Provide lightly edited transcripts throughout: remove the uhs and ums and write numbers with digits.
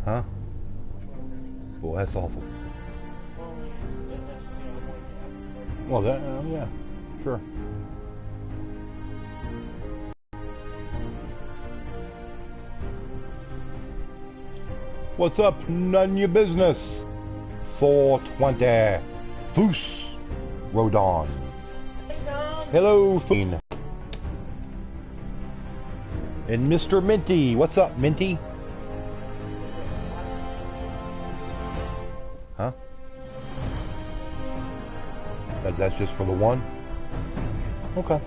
Huh? Well, that's awful. Well, that, yeah, sure. What's up? None of your business. 420. Foos. Rodon. Hello, Foon. And Mr. Minty. What's up, Minty? Huh? That's just for the one? Okay.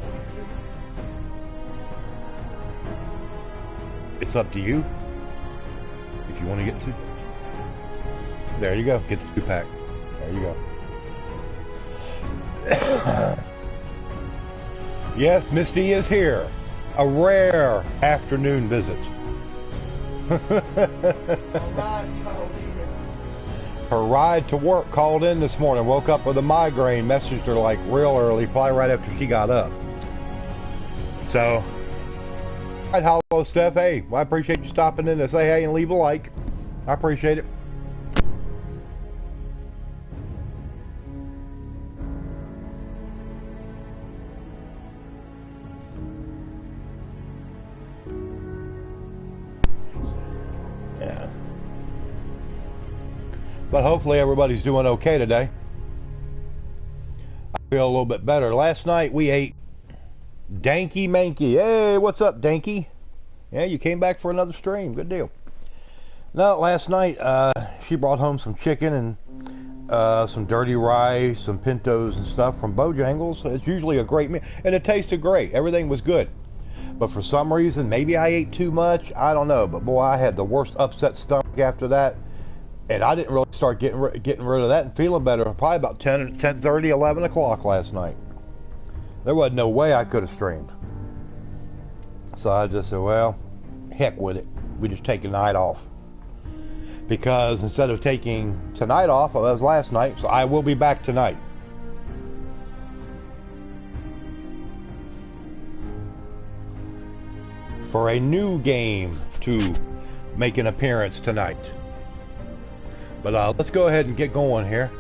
It's up to you. If you want to get two. There you go. Get the 2-pack. There you go. Yes, Misty is here. A rare afternoon visit. Her ride to work called in this morning. Woke up with a migraine. Messaged her like real early, probably right after she got up. So, right, hello, Steph. Hey, well, I appreciate you stopping in to say hey and leave a like. I appreciate it. Yeah. But hopefully everybody's doing okay today. I feel a little bit better. Last night we ate Danky Manky. Hey, what's up, Danky? Yeah, you came back for another stream. Good deal. No, last night she brought home some chicken and some dirty rice, some pintos and stuff from Bojangles. It's usually a great meal, and it tasted great. Everything was good. But for some reason, maybe I ate too much. I don't know. But boy, I had the worst upset stomach after that. And I didn't really start getting rid of that and feeling better probably about 10:30, 11 o'clock last night. There wasn't no way I could have streamed. So I just said, well, heck with it. We just take a night off. Because instead of taking tonight off, well, that was last night, so I will be back tonight. For a new game to make an appearance tonight. But let's go ahead and get going here.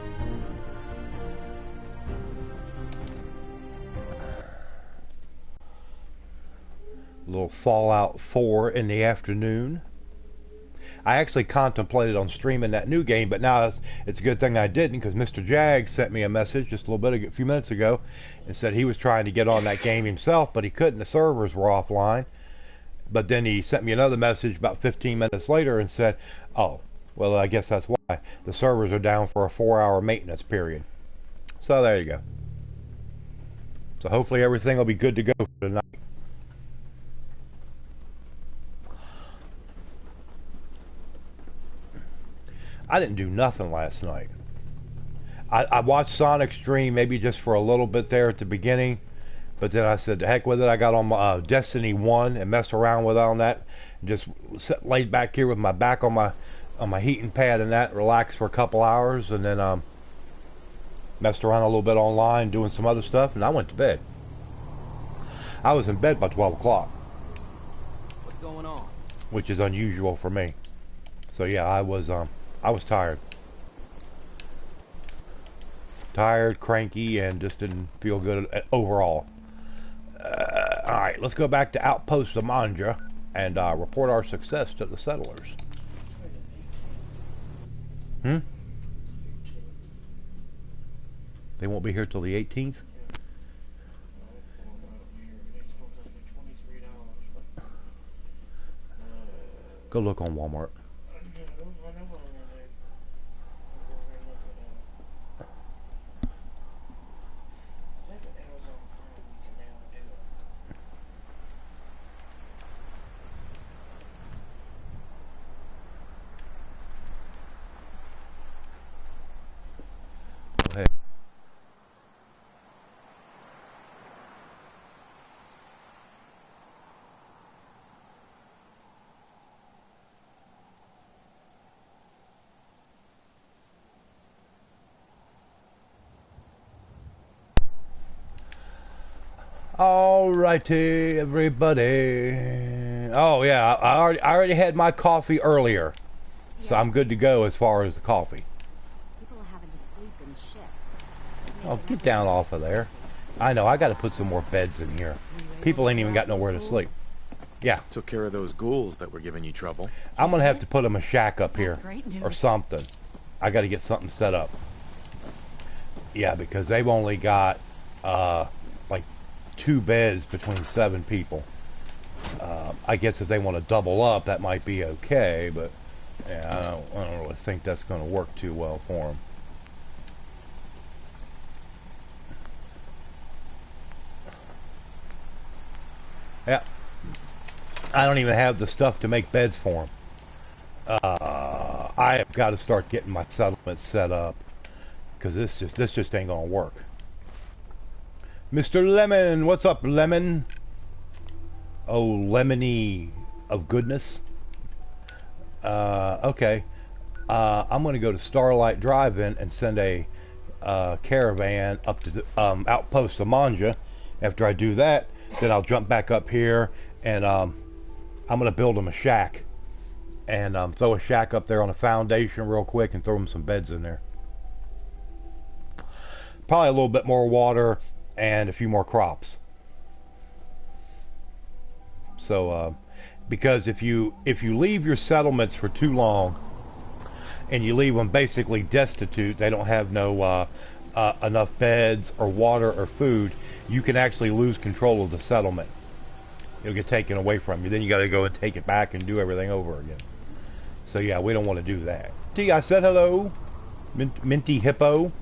A little Fallout 4 in the afternoon. I actually contemplated on streaming that new game, but now it's a good thing I didn't, because Mr. Jag sent me a message just a few minutes ago and said he was trying to get on that game himself, but he couldn't. The servers were offline. But then he sent me another message about 15 minutes later and said, oh, well, I guess that's why. The servers are down for a 4-hour maintenance period. So there you go. So hopefully everything will be good to go for tonight. I didn't do nothing last night. I watched Sonic stream maybe just for a little bit there at the beginning. But then I said, the heck with it. I got on my Destiny 1 and messed around with all that. And just laid back here with my back on my heating pad and that, relaxed for a couple hours, and then messed around a little bit online doing some other stuff, and I went to bed. I was in bed by 12 o'clock. What's going on? Which is unusual for me. So yeah, I was tired. Tired, cranky, and just didn't feel good overall. Alright, let's go back to Outpost Amandra and report our success to the settlers. They won't be here till the 18th? Go look on Walmart. Hey. Alrighty, everybody. Oh yeah, I already had my coffee earlier, so I'm good to go as far as the coffee. People are having to sleep in shifts. Oh, get down off of there. I know, I got to put some more beds in here. People ain't even got nowhere to sleep. Yeah. Took care of those ghouls that were giving you trouble. I'm going to have to put them a shack up here. great news. Or something. I got to get something set up. Yeah, because they've only got, like, 2 beds between 7 people. I guess if they want to double up, that might be okay, but yeah, I don't really think that's going to work too well for them. Yeah. I don't even have the stuff to make beds for them. I have got to start getting my settlement set up because this just ain't gonna work. Mr. Lemon, what's up, Lemon? Oh, Lemony of goodness. Okay. I'm gonna go to Starlight Drive-In and send a caravan up to the outpost of Manja. After I do that, then I'll jump back up here and I'm gonna build them a shack and throw a shack up there on a foundation real quick and throw them some beds in there. Probably a little bit more water and a few more crops. So because if you leave your settlements for too long and you leave them basically destitute, they don't have no enough beds or water or food, you can actually lose control of the settlement. It'll get taken away from you. Then you got to go and take it back and do everything over again. So yeah, we don't want to do that. See, I said hello, MrMintyHippo.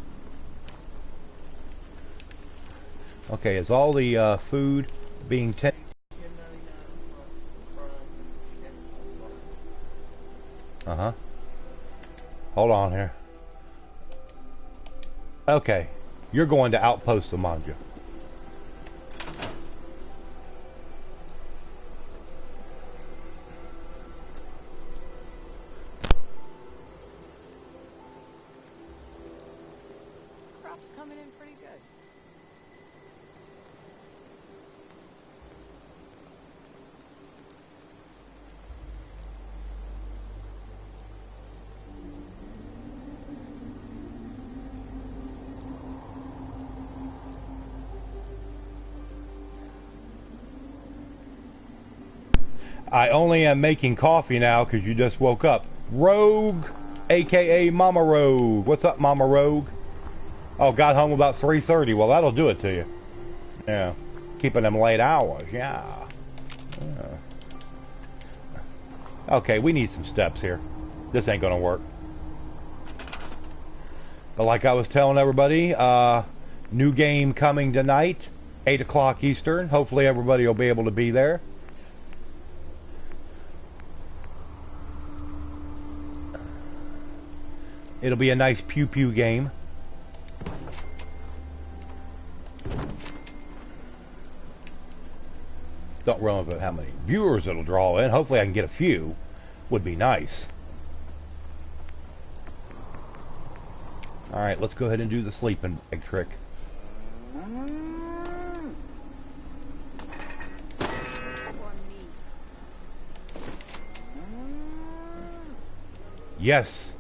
Okay, is all the food being taken? Uh-huh. Hold on here. Okay, you're going to Outpost of Manja. Crop's coming in pretty good. I only am making coffee now because you just woke up. Rogue, aka Mama Rogue. What's up, Mama Rogue? Oh, got home about 3:30. Well, that'll do it to you. Yeah, keeping them late hours. Yeah. Okay, we need some steps here. This ain't gonna work. But like I was telling everybody, new game coming tonight, 8 o'clock Eastern. Hopefully everybody will be able to be there. It'll be a nice pew-pew game. Don't remember how many viewers it'll draw in. Hopefully I can get a few. Would be nice. Alright, let's go ahead and do the sleeping bag trick. Yes.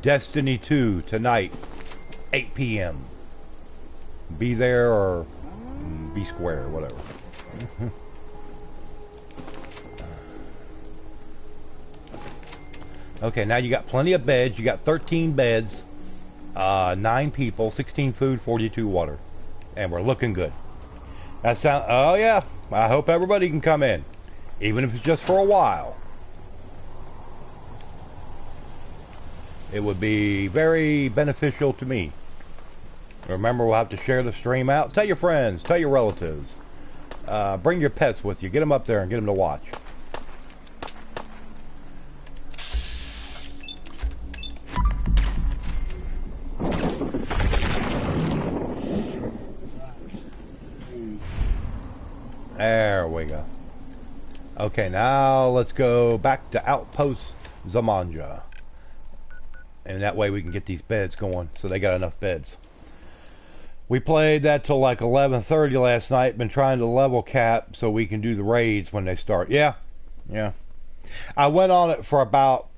Destiny 2 tonight, 8 p.m. Be there or be square, whatever. Okay, now you got plenty of beds. You got 13 beds, 9 people, 16 food, 42 water. And we're looking good. That sound. Oh yeah, I hope everybody can come in. Even if it's just for a while. It would be very beneficial to me. Remember, we'll have to share the stream out. Tell your friends, tell your relatives. Bring your pets with you. Get them up there and get them to watch. There we go. Okay, now let's go back to Outpost Zamanja. And that way we can get these beds going so they got enough beds. We played that till like 11:30 last night. Been trying to level cap so we can do the raids when they start. Yeah, yeah. I went on it for about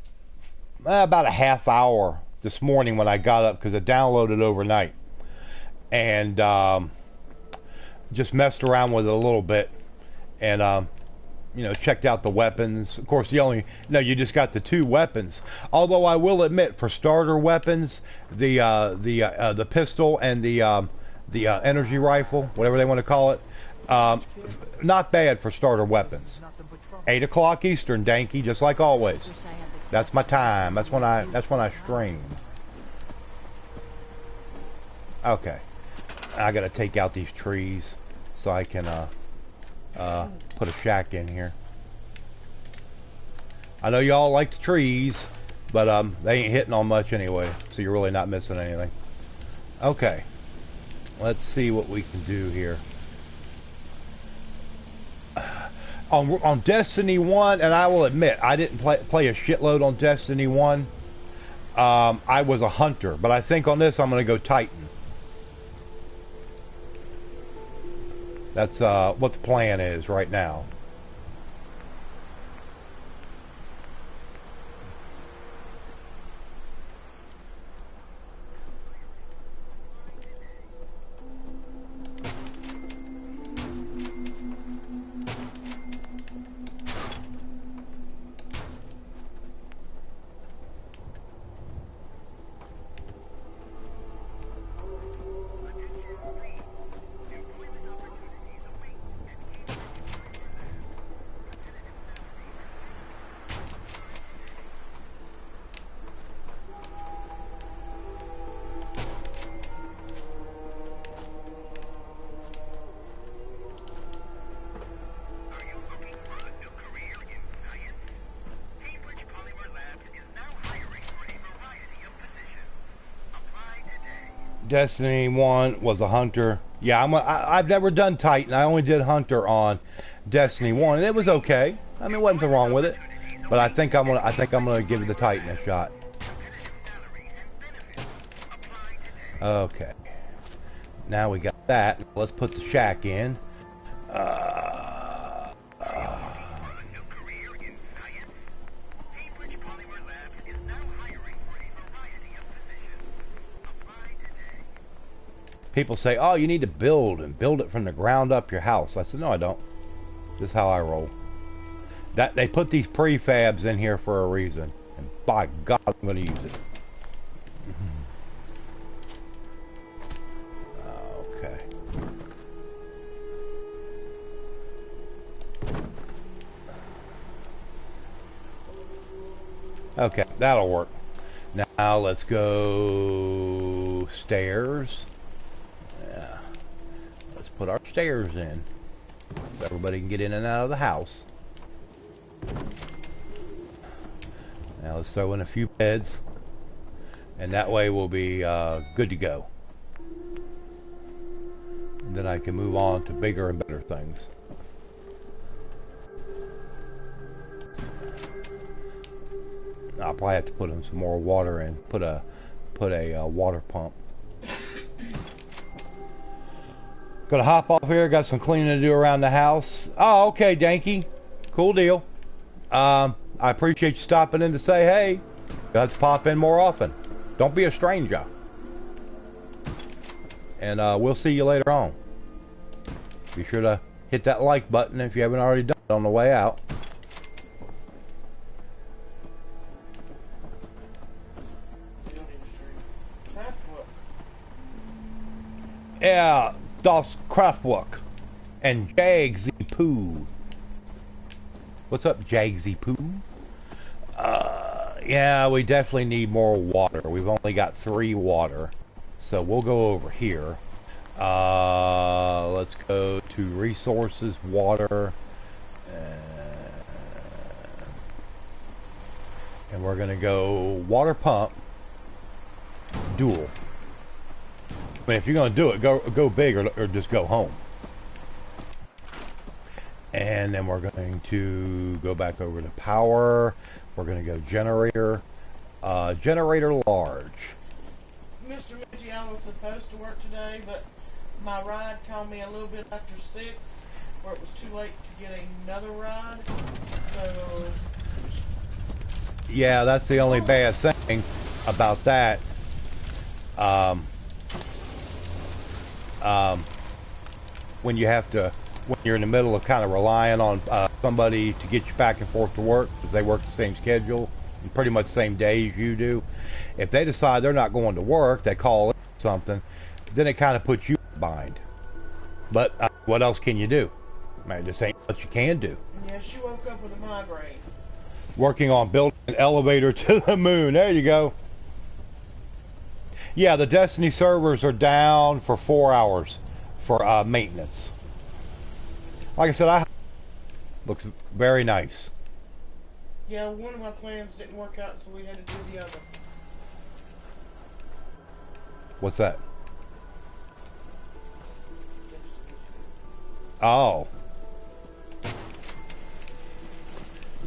a half hour this morning when I got up because I downloaded overnight and just messed around with it a little bit and checked out the weapons. Of course, you just got the 2 weapons. Although I will admit, for starter weapons, the pistol and the energy rifle, whatever they want to call it, not bad for starter weapons. 8 o'clock Eastern, Danky, just like always. That's my time. That's when I stream. Okay, I gotta take out these trees so I can put a shack in here. I know y'all like the trees, but they ain't hitting on much anyway, so you're really not missing anything. Okay, let's see what we can do here. On Destiny 1, and I will admit, I didn't play a shitload on Destiny 1. I was a hunter, but I think on this I'm going to go Titan. That's what the plan is right now. Destiny 1 was a hunter. Yeah, I've never done Titan. I only did hunter on Destiny 1, and it was okay. I mean, wasn't wrong with it. But I think I'm gonna give the Titan a shot. Okay. Now we got that. Let's put the shack in. People say, oh, you need to build it from the ground up your house. I said, no, I don't. This is how I roll. That they put these prefabs in here for a reason. And by God, I'm going to use it. Okay. Okay, that'll work. Now let's go stairs. Yeah. Let's put our stairs in so everybody can get in and out of the house. Now let's throw in a few beds, and that way we'll be good to go. And then I can move on to bigger and better things. I'll probably have to put in some more water in. Put a water pump. Gonna hop off here. Got some cleaning to do around the house. Oh, okay, Danky. Cool deal. I appreciate you stopping in to say hey. Let's pop in more often. Don't be a stranger. And we'll see you later on. Be sure to hit that like button if you haven't already done it on the way out. Yeah, das Kraftwerk and Jagsy Poo. What's up, Jagsy Poo? Yeah, we definitely need more water. We've only got 3 water, so we'll go over here. Let's go to resources, water, and we're gonna go water pump, dual. I mean, if you're gonna do it, go big or just go home. And then we're going to go back over to power. We're gonna go generator, generator large. Mr. Minty, I was supposed to work today, but My ride called me a little bit after 6, where it was too late to get another ride. So Yeah, that's the only bad thing about that. When you have to, when you're in the middle of kind of relying on somebody to get you back and forth to work, because they work the same schedule, and pretty much the same days you do. If they decide they're not going to work, they call in something, then it kind of puts you in a bind. But what else can you do? Man, this ain't what you can do. yeah, she woke up with a migraine. Working on building an elevator to the moon. There you go. Yeah, the Destiny servers are down for 4 hours for maintenance. Like I said, looks very nice. Yeah, one of my plans didn't work out, so we had to do the other. What's that? Oh.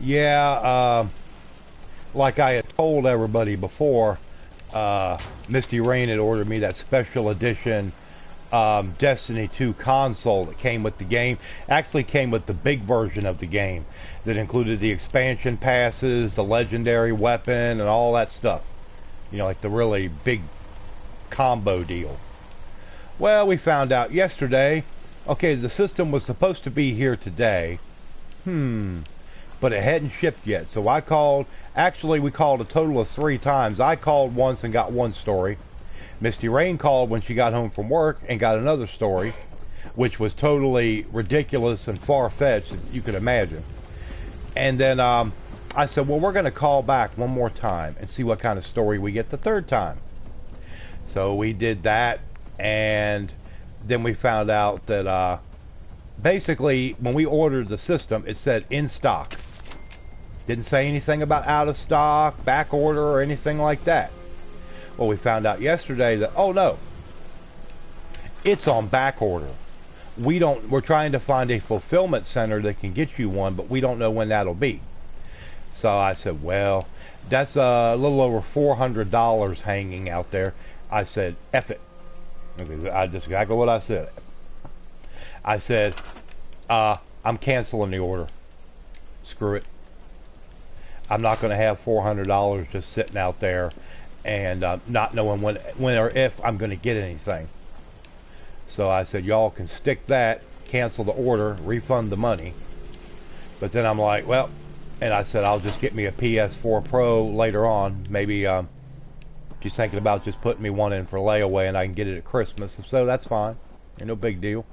Yeah, like I had told everybody before, Misty Rain had ordered me that special edition Destiny 2 console that came with the game. Actually came with the big version of the game that included the expansion passes, the legendary weapon, and all that stuff. You know, like the really big combo deal. Well, we found out yesterday, okay, the system was supposed to be here today. But it hadn't shipped yet. So I called, actually we called a total of 3 times. I called once and got one story. Misty Rain called when she got home from work and got another story, which was totally ridiculous and far-fetched, you could imagine. And then I said, well, we're going to call back one more time and see what kind of story we get the third time. So we did that, and then we found out that basically when we ordered the system, it said in stock. Didn't say anything about out of stock, back order, or anything like that. Well, we found out yesterday that, oh no, it's on back order. We're trying to find a fulfillment center that can get you one, but we don't know when that'll be. So I said, well, that's a little over $400 hanging out there. I said, F it. That's exactly what I said. I said, I'm canceling the order. Screw it. I'm not going to have $400 just sitting out there and not knowing when or if I'm going to get anything. So I said, y'all can stick that, cancel the order, refund the money. But then I'm like, well, and I said, I'll just get me a PS4 Pro later on. Maybe she's thinking about just putting me one in for layaway and I can get it at Christmas. And so that's fine. Ain't no big deal.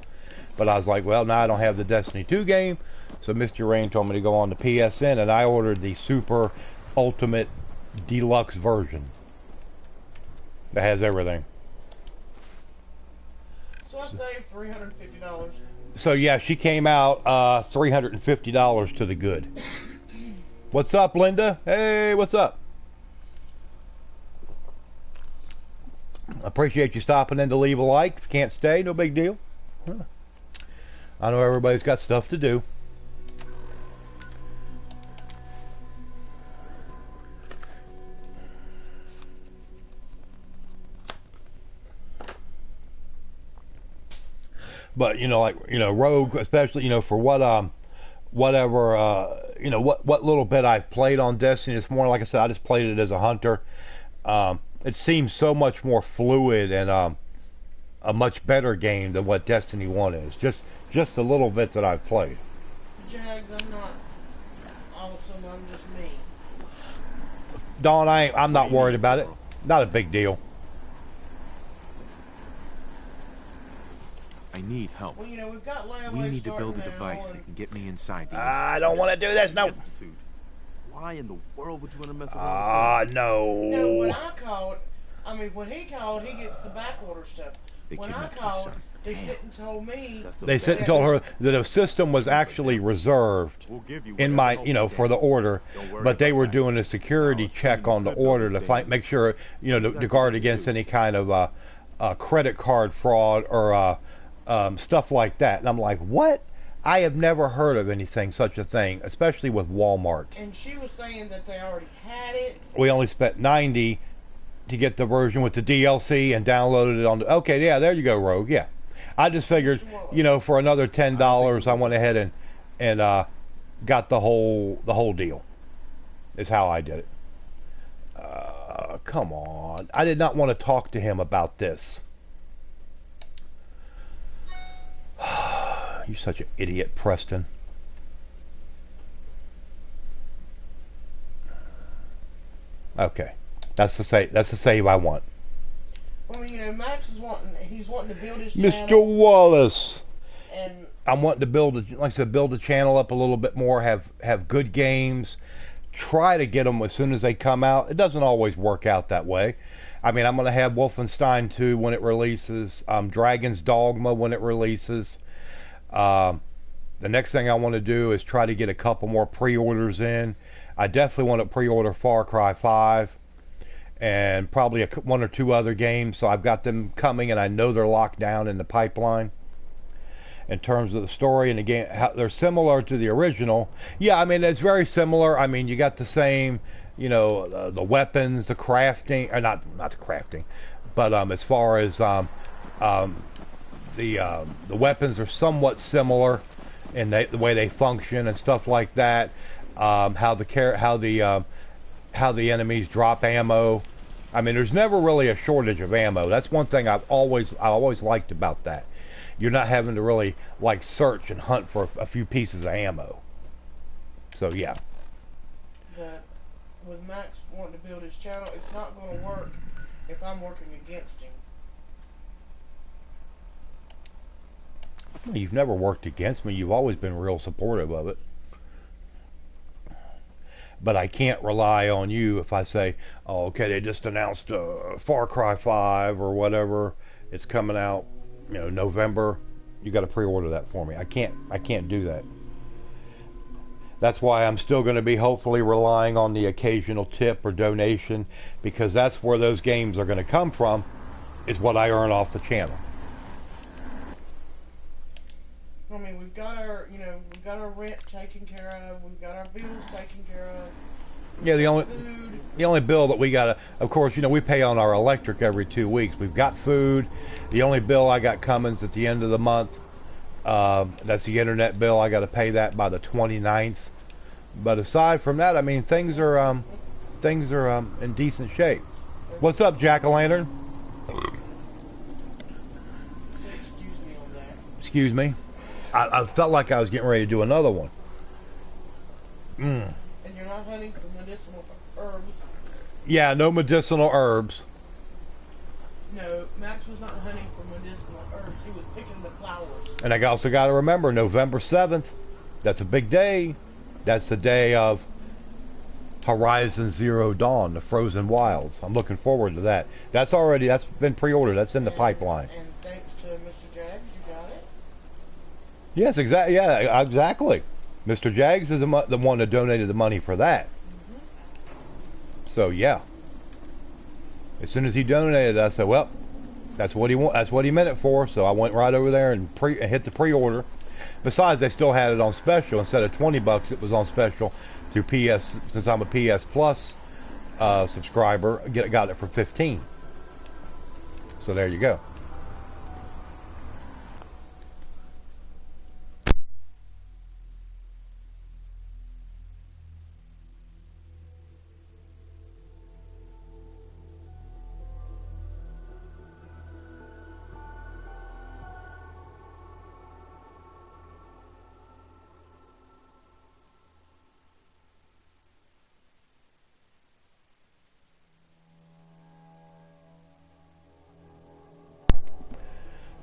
But I was like, well, now I don't have the Destiny 2 game. So Mr. Rain told me to go on to PSN, and I ordered the Super Ultimate Deluxe version. That has everything. So I saved $350. So yeah, she came out $350 to the good. What's up, Linda? Hey, what's up? Appreciate you stopping in to leave a like. If you can't stay, no big deal. I know everybody's got stuff to do. But you know, like, you know, Rogue, especially, you know, for what whatever you know, what little bit I've played on Destiny, it's more like I said, I just played it as a hunter. It seems so much more fluid and a much better game than what Destiny 1 is. Just the little bit that I've played. Jags, I'm not awesome, I'm just me. Dawn, I'm not worried about it. Not a big deal. I need help. Well, you know, we've got layaway. We need to build a starting device now, that can get me inside the I don't want to do this. No. Institute. Why in the world would you want to mess around with them? You know, when No. I called, I mean, when he called, he gets the back order stuff. They When I kidnapped my called, son. they sit and told me. That's a They bad said and told her business. that a system was actually reserved We'll give you in whatever my, help you know, we for can. the order, Don't worry but they about were that. doing a security I'll check assume on the you could order to understand. make sure, you know, to Exactly guard what you against do. any kind of credit card fraud or stuff like that. And I'm like, what? I have never heard of anything such a thing, especially with Walmart. And she was saying that they already had it. We only spent $90 to get the version with the DLC and downloaded it on the, okay, yeah, there you go, Rogue. Yeah, I just figured, for another $10, I went ahead and got the whole deal. Is how I did it. Come on. I did not want to talk to him about this. You're such an idiot, Preston. Okay. That's the save I want. Well, Max is he's wanting to build his Mr. channel. Wallace. And I'm wanting to build the channel up a little bit more, have good games, try to get them as soon as they come out. It doesn't always work out that way. I mean, I'm going to have Wolfenstein 2 when it releases, Dragon's Dogma when it releases. The next thing I want to do is try to get a couple more pre-orders in. I definitely want to pre-order Far Cry 5 and probably one or two other games, so I've got them coming and I know they're locked down in the pipeline. In terms of the story and the game, how they're similar to the original. Yeah, I mean, it's very similar. I mean, you got the same, the weapons, the crafting, or not the crafting, but as far as the weapons are somewhat similar in the way they function and stuff like that. How the enemies drop ammo. I mean, there's never really a shortage of ammo. That's one thing I always liked about that. You're not having to really search and hunt for a few pieces of ammo. So yeah. But with Max wanting to build his channel, it's not going to work if I'm working against him. You've never worked against me. You've always been real supportive of it. But I can't rely on you if I say, oh, okay, they just announced Far Cry 5 or whatever. It's coming out, November. You got to pre-order that for me. I can't do that. That's why I'm still going to be hopefully relying on the occasional tip or donation, because that's where those games are going to come from, is what I earn off the channel. I mean, we've got our rent taken care of. We've got our bills taken care of. Yeah, the only bill that we got, of course, we pay on our electric every 2 weeks. We've got food. The only bill I got coming is at the end of the month. That's the internet bill. I got to pay that by the 29th. But aside from that, I mean, things are in decent shape. What's up, Jack-o'-lantern? Excuse me on that. Excuse me. I felt like I was getting ready to do another one. And you're not hunting for medicinal herbs? Yeah, no medicinal herbs. No, Max was not hunting for medicinal herbs. He was picking the flowers. And I also got to remember, November 7th, that's a big day. That's the day of Horizon Zero Dawn, the Frozen Wilds. I'm looking forward to that. That's been pre-ordered. That's in the pipeline. And thanks to Mr. Jags, you got it? Yes, exactly. Yeah, exactly. Mr. Jags is the one that donated the money for that. So yeah. As soon as he donated, I said, well, that's what he meant it for. So I went right over there and hit the pre-order. Besides, they still had it on special. Instead of $20, it was on special through PS. Since I'm a PS Plus subscriber, got it for $15. So there you go.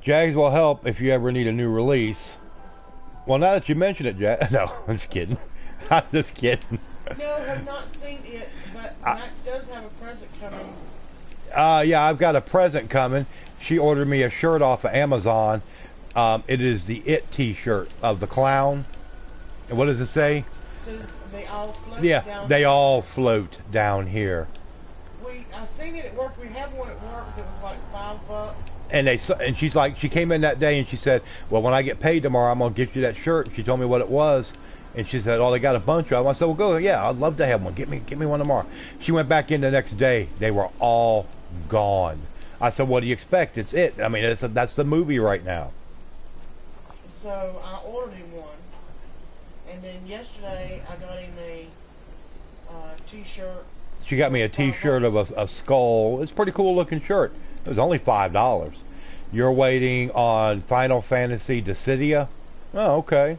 Jags will help if you ever need a new release. Well, now that you mention it, Jag... No, I'm just kidding. I'm just kidding. No, have not seen it, but Max does have a present coming. Yeah, I've got a present coming. She ordered me a shirt off of Amazon. It is the It t-shirt of the clown. And what does it say? It says they all float Yeah, they all float down here. I seen it at work. We have one at work that was like $5. And she's like, she came in that day and she said, well, when I get paid tomorrow, I'm gonna get you that shirt. And she told me what it was, and she said, oh, they got a bunch of them. I said, well, go, yeah, I'd love to have one. Get me one tomorrow. She went back in the next day. They were all gone. I said, what do you expect? It's It. I mean, that's the movie right now. So I ordered him one. And then yesterday I got him a t-shirt. She got me a t-shirt of a skull. It's a pretty cool looking shirt. It was only $5. You're waiting on Final Fantasy Dissidia? Oh, okay.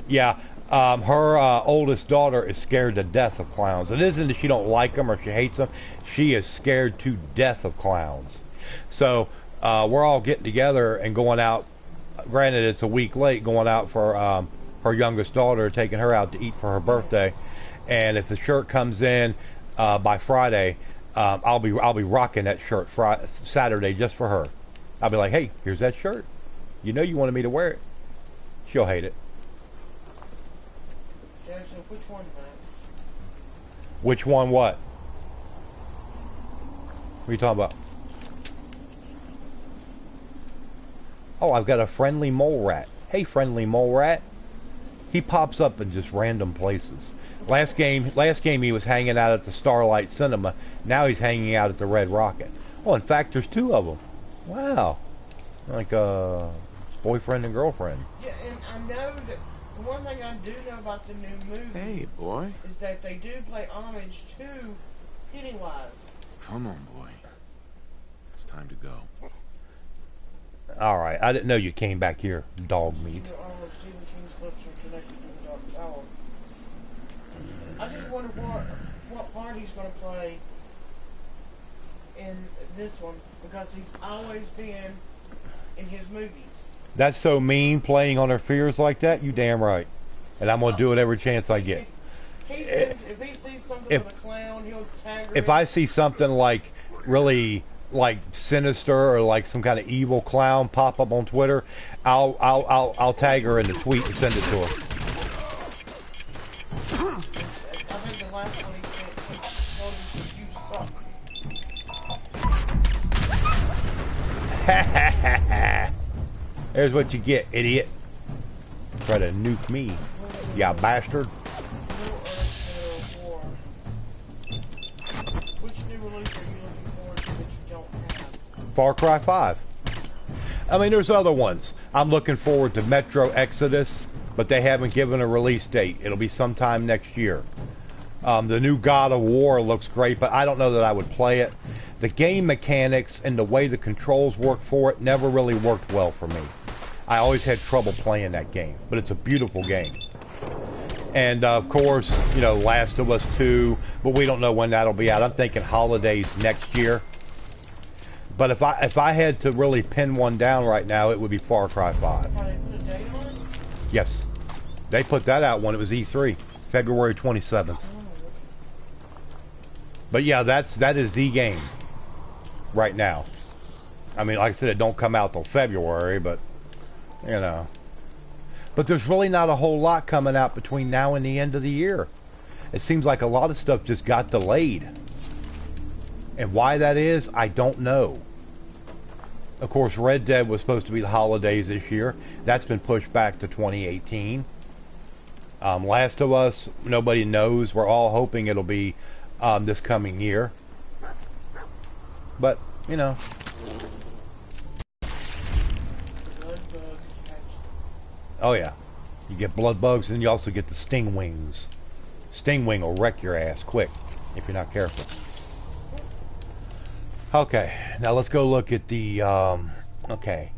Yeah, her oldest daughter is scared to death of clowns. It isn't that she don't like them or she hates them. She is scared to death of clowns. So we're all getting together and going out. Granted, it's a week late, going out for her youngest daughter, taking her out to eat for her birthday. And if the shirt comes in by Friday, I'll be rocking that shirt Saturday just for her. I'll be like, hey, here's that shirt. You know you wanted me to wear it. She'll hate it. Jackson, which one, Max? Which one? What? What are you talking about? Oh, I've got a friendly mole rat. Hey, friendly mole rat. He pops up in just random places. Last game he was hanging out at the Starlight Cinema. Now he's hanging out at the Red Rocket. Oh, in fact, there's two of them. Wow. Like a boyfriend and girlfriend. Yeah, and I know that the one thing I do know about the new movie Hey, boy. is that they do play homage to Pennywise. Come on, boy. It's time to go. All right. I didn't know you came back here, dog meat. All of Stephen King's books are connected to the Dark Tower. I just wonder what part he's going to play in this one, because he's always been in his movies. That's so mean, playing on her fears like that. You damn right. And I'm gonna do it every chance I get. If he sees something with a clown, he'll tag her. If I see something like really like sinister or like some kind of evil clown pop up on Twitter, I'll tag her in the tweet and send it to her. I think the last one he said, "You suck." There's what you get, idiot. Try to nuke me, ya bastard. Which new release are you looking forward to that you don't have? Far Cry 5. I mean, there's other ones. I'm looking forward to Metro Exodus, but they haven't given a release date. It'll be sometime next year. The new God of War looks great, but I don't know that I would play it. The game mechanics and the way the controls work for it never really worked well for me. I always had trouble playing that game, but it's a beautiful game. And of course, you know, Last of Us 2, but we don't know when that'll be out. I'm thinking holidays next year. But if I had to really pin one down right now, it would be Far Cry 5. They put a date on it? Yes. They put that out when it was E3, February 27th. But yeah, that is the game right now. I mean, like I said, it don't come out till February, but you know. But there's really not a whole lot coming out between now and the end of the year. It seems like a lot of stuff just got delayed. And why that is, I don't know. Of course, Red Dead was supposed to be the holidays this year. That's been pushed back to 2018. Last of Us, nobody knows. We're all hoping it'll be this coming year. But, you know. Oh yeah. You get blood bugs and you also get the sting wings. Sting wing will wreck your ass quick if you're not careful. Okay, now let's go look at the okay.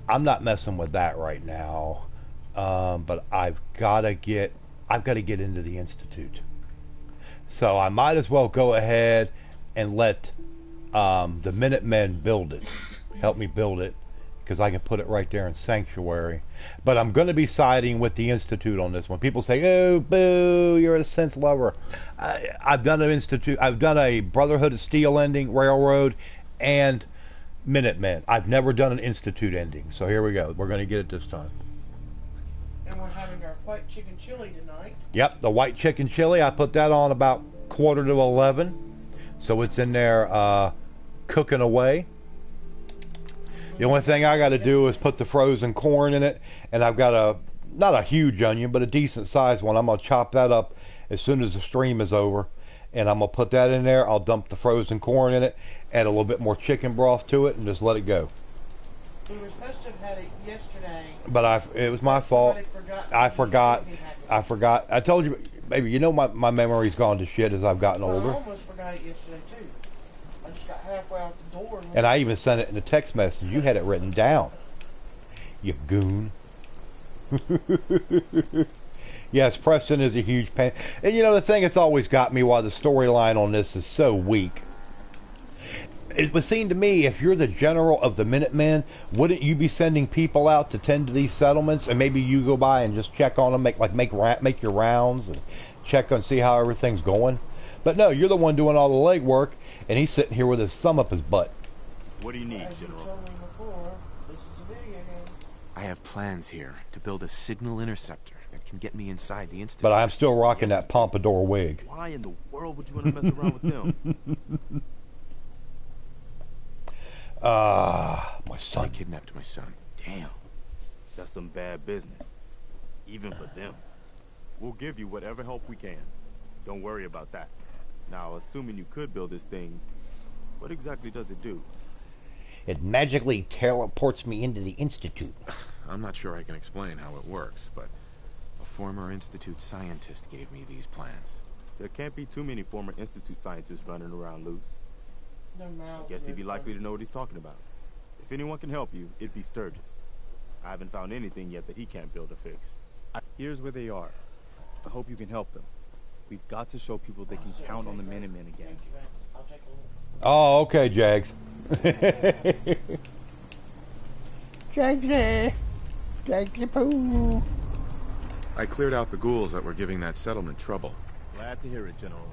I'm not messing with that right now. But I've gotta get into the Institute. So I might as well go ahead and let the Minutemen build it. Help me build it, because I can put it right there in Sanctuary. But I'm going to be siding with the Institute on this one. People say, "Oh, boo! You're a synth lover." I've done an Institute. I've done a Brotherhood of Steel ending, Railroad, and Minutemen. I've never done an Institute ending. So here we go. We're going to get it this time. And we're having our white chicken chili tonight. Yep, the white chicken chili. I put that on about 10:45, so it's in there cooking away. The only thing I got to do is put the frozen corn in it, and I've got not a huge onion, but a decent sized one. I'm going to chop that up as soon as the stream is over, and I'm going to put that in there. I'll dump the frozen corn in it, add a little bit more chicken broth to it, and just let it go. We were supposed to have had it yesterday. But it was my fault. I forgot. I told you, baby, you know my memory's gone to shit as I've gotten Well, I older. almost forgot it yesterday too. I just got halfway out the door. And I even sent it in a text message. You had it written down. You goon. Yes, Preston is a huge pain. And you know, the thing that's always got me why the storyline on this is so weak. It would seem to me, if you're the general of the Minutemen, wouldn't you be sending people out to tend to these settlements, and maybe you go by and just check on them, make your rounds and check and see how everything's going? But no, you're the one doing all the legwork, and he's sitting here with his thumb up his butt. What do you need, As you General? told me before, this is a video game. I have plans here to build a signal interceptor that can get me inside the Institute. But I'm still rocking that pompadour wig. Why in the world would you want to mess around with them? My They son. kidnapped my son. Damn. That's some bad business. Even for them. We'll give you whatever help we can. Don't worry about that. Now, assuming you could build this thing, what exactly does it do? It magically teleports me into the Institute. I'm not sure I can explain how it works, but a former Institute scientist gave me these plans. There can't be too many former Institute scientists running around loose. Their mouths Guess he'd be are likely to know what he's talking about. If anyone can help you, it'd be Sturgis. I haven't found anything yet that he can't build or fix. Here's where they are. I hope you can help them. We've got to show people they can count on the Minutemen again. I'll take a look. Oh, okay, Jags. Jagsy. Jagsy poo. I cleared out the ghouls that were giving that settlement trouble. Glad to hear it, General.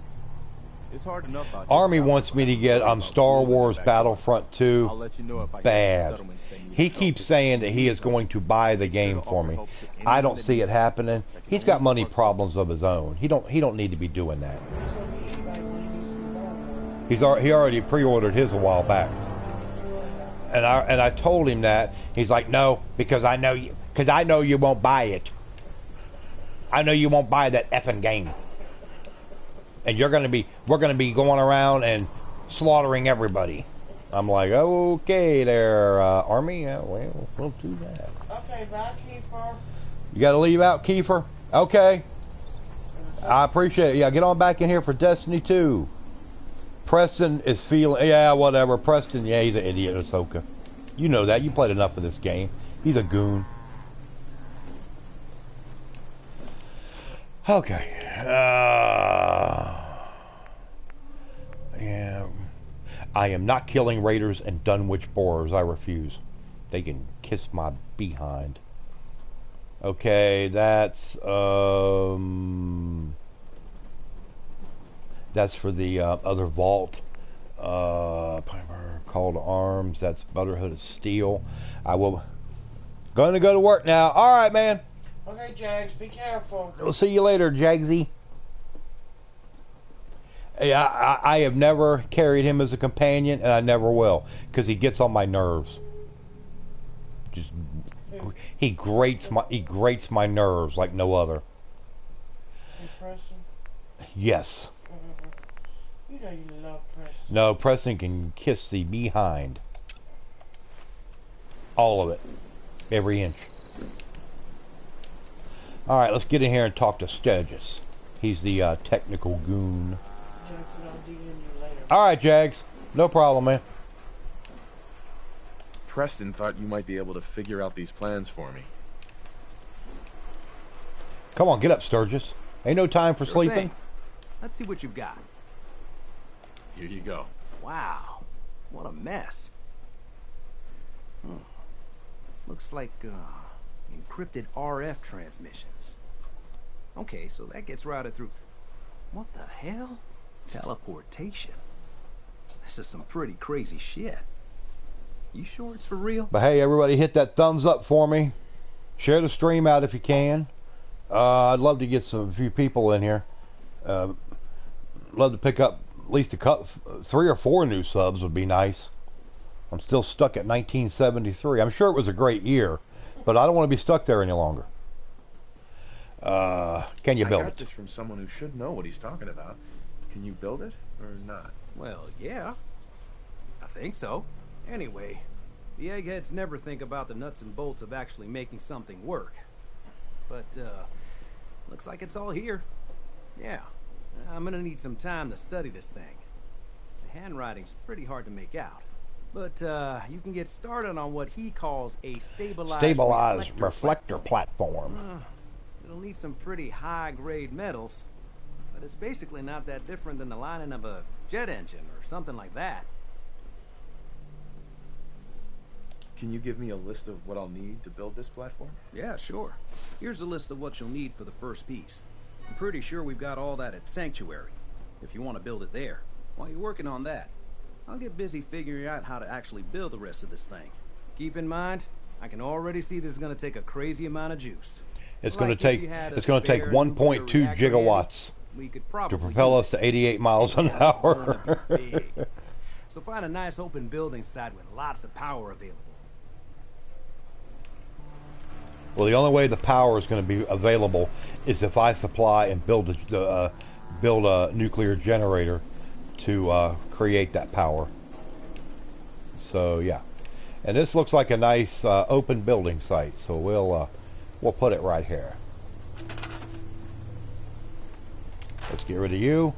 It's hard enough out here. Army wants me to get Star Wars Battlefront I'll 2 let you know if I get bad. settlements they need He help keeps with. saying that he is going to buy the game for me. I don't see it happening. He's got money problems of his own. He don't need to be doing that. This will be anybody when he needs to be done. He already pre-ordered his a while back. And I told him that. He's like, no, because I know you won't buy it. I know you won't buy that effing game. And we're gonna be going around and slaughtering everybody. I'm like, okay, there, Army. Yeah, well, we'll do that. Okay, bye, Keeper. You got to leave out, Kiefer. Okay, I appreciate it. Yeah, get on back in here for Destiny 2. Preston is feeling, yeah, whatever. Preston, yeah, he's an idiot, Ahsoka. You know that. You played enough of this game. He's a goon. Okay. Yeah. I am not killing raiders and Dunwich borers. I refuse. They can kiss my behind. Okay, that's for the other vault. Call to arms. That's Brotherhood of Steel. I will. Going to go to work now. All right, man. Okay, Jags, be careful. We'll see you later, Jagsy. Yeah, I have never carried him as a companion, and I never will, because he gets on my nerves. Just he grates my nerves like no other. Hey, Preston. Yes. You know you love Preston. No, Preston can kiss the behind. All of it. Every inch. Alright, let's get in here and talk to Sturgis. He's the technical goon. Jackson, I'll DM you later. Alright, Jags. No problem, man. Preston thought you might be able to figure out these plans for me. Come on, get up, Sturgis. Ain't no time for sleeping. Thing. Let's see what you've got. Here you go. Wow, what a mess. Looks like encrypted RF transmissions. Okay, so that gets routed through. What the hell? Teleportation. This is some pretty crazy shit. You sure it's for real? But hey, everybody, hit that thumbs up for me. Share the stream out if you can. I'd love to get a few people in here. Love to pick up at least 3 or 4 new subs would be nice. I'm still stuck at 1973. I'm sure it was a great year, but I don't want to be stuck there any longer. Can you build I got it? this from someone who should know what he's talking about. Can you build it or not? Well, yeah. I think so. Anyway, The eggheads never think about the nuts and bolts of actually making something work. But, looks like it's all here. Yeah, I'm gonna need some time to study this thing. The handwriting's pretty hard to make out. But, you can get started on what he calls a stabilized reflector platform. It'll need some pretty high-grade metals, but it's basically not that different than the lining of a jet engine or something like that. Can you give me a list of what I'll need to build this platform? Yeah, sure. Here's a list of what you'll need for the first piece. I'm pretty sure we've got all that at Sanctuary, if you want to build it there. While you're working on that, I'll get busy figuring out how to actually build the rest of this thing. Keep in mind, I can already see this is going to take a crazy amount of juice. It's going to take 1.2 gigawatts to propel us to 88 miles an hour. So find a nice open building site with lots of power available. Well, the only way the power is going to be available is if I supply and build a nuclear generator to create that power. So yeah, and this looks like a nice open building site. So we'll put it right here. Let's get rid of you,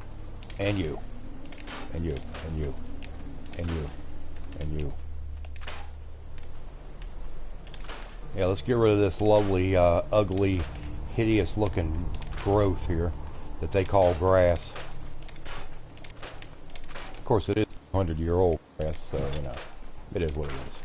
and you, and you, and you, and you, and you. Yeah, let's get rid of this lovely, ugly, hideous-looking growth here that they call grass. Of course, it is 100-year-old grass, so, you know, it is what it is.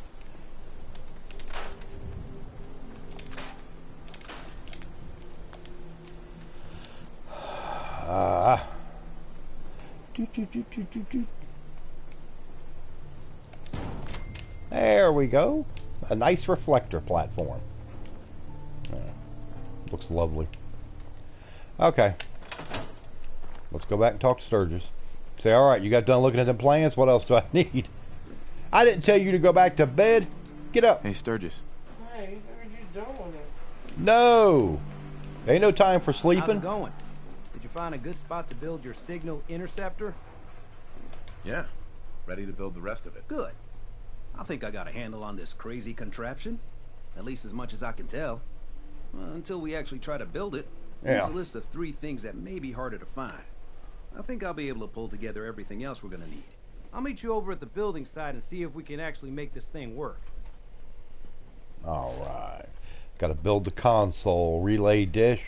There we go. A nice reflector platform. Looks lovely. Okay. Let's go back and talk to Sturgis. Say, alright, you got done looking at the plans? What else do I need? I didn't tell you to go back to bed. Get up. Hey, Sturgis. Hey, what are you doing? No. Ain't no time for How's sleeping. it going? Did you find a good spot to build your signal interceptor? Yeah. Ready to build the rest of it. Good. I think I got a handle on this crazy contraption. At least as much as I can tell. Well, until we actually try to build it. Yeah. Here's a list of 3 things that may be harder to find. I think I'll be able to pull together everything else we're gonna need. I'll meet you over at the building site and see if we can actually make this thing work. Alright. Got to build the console, relay dish,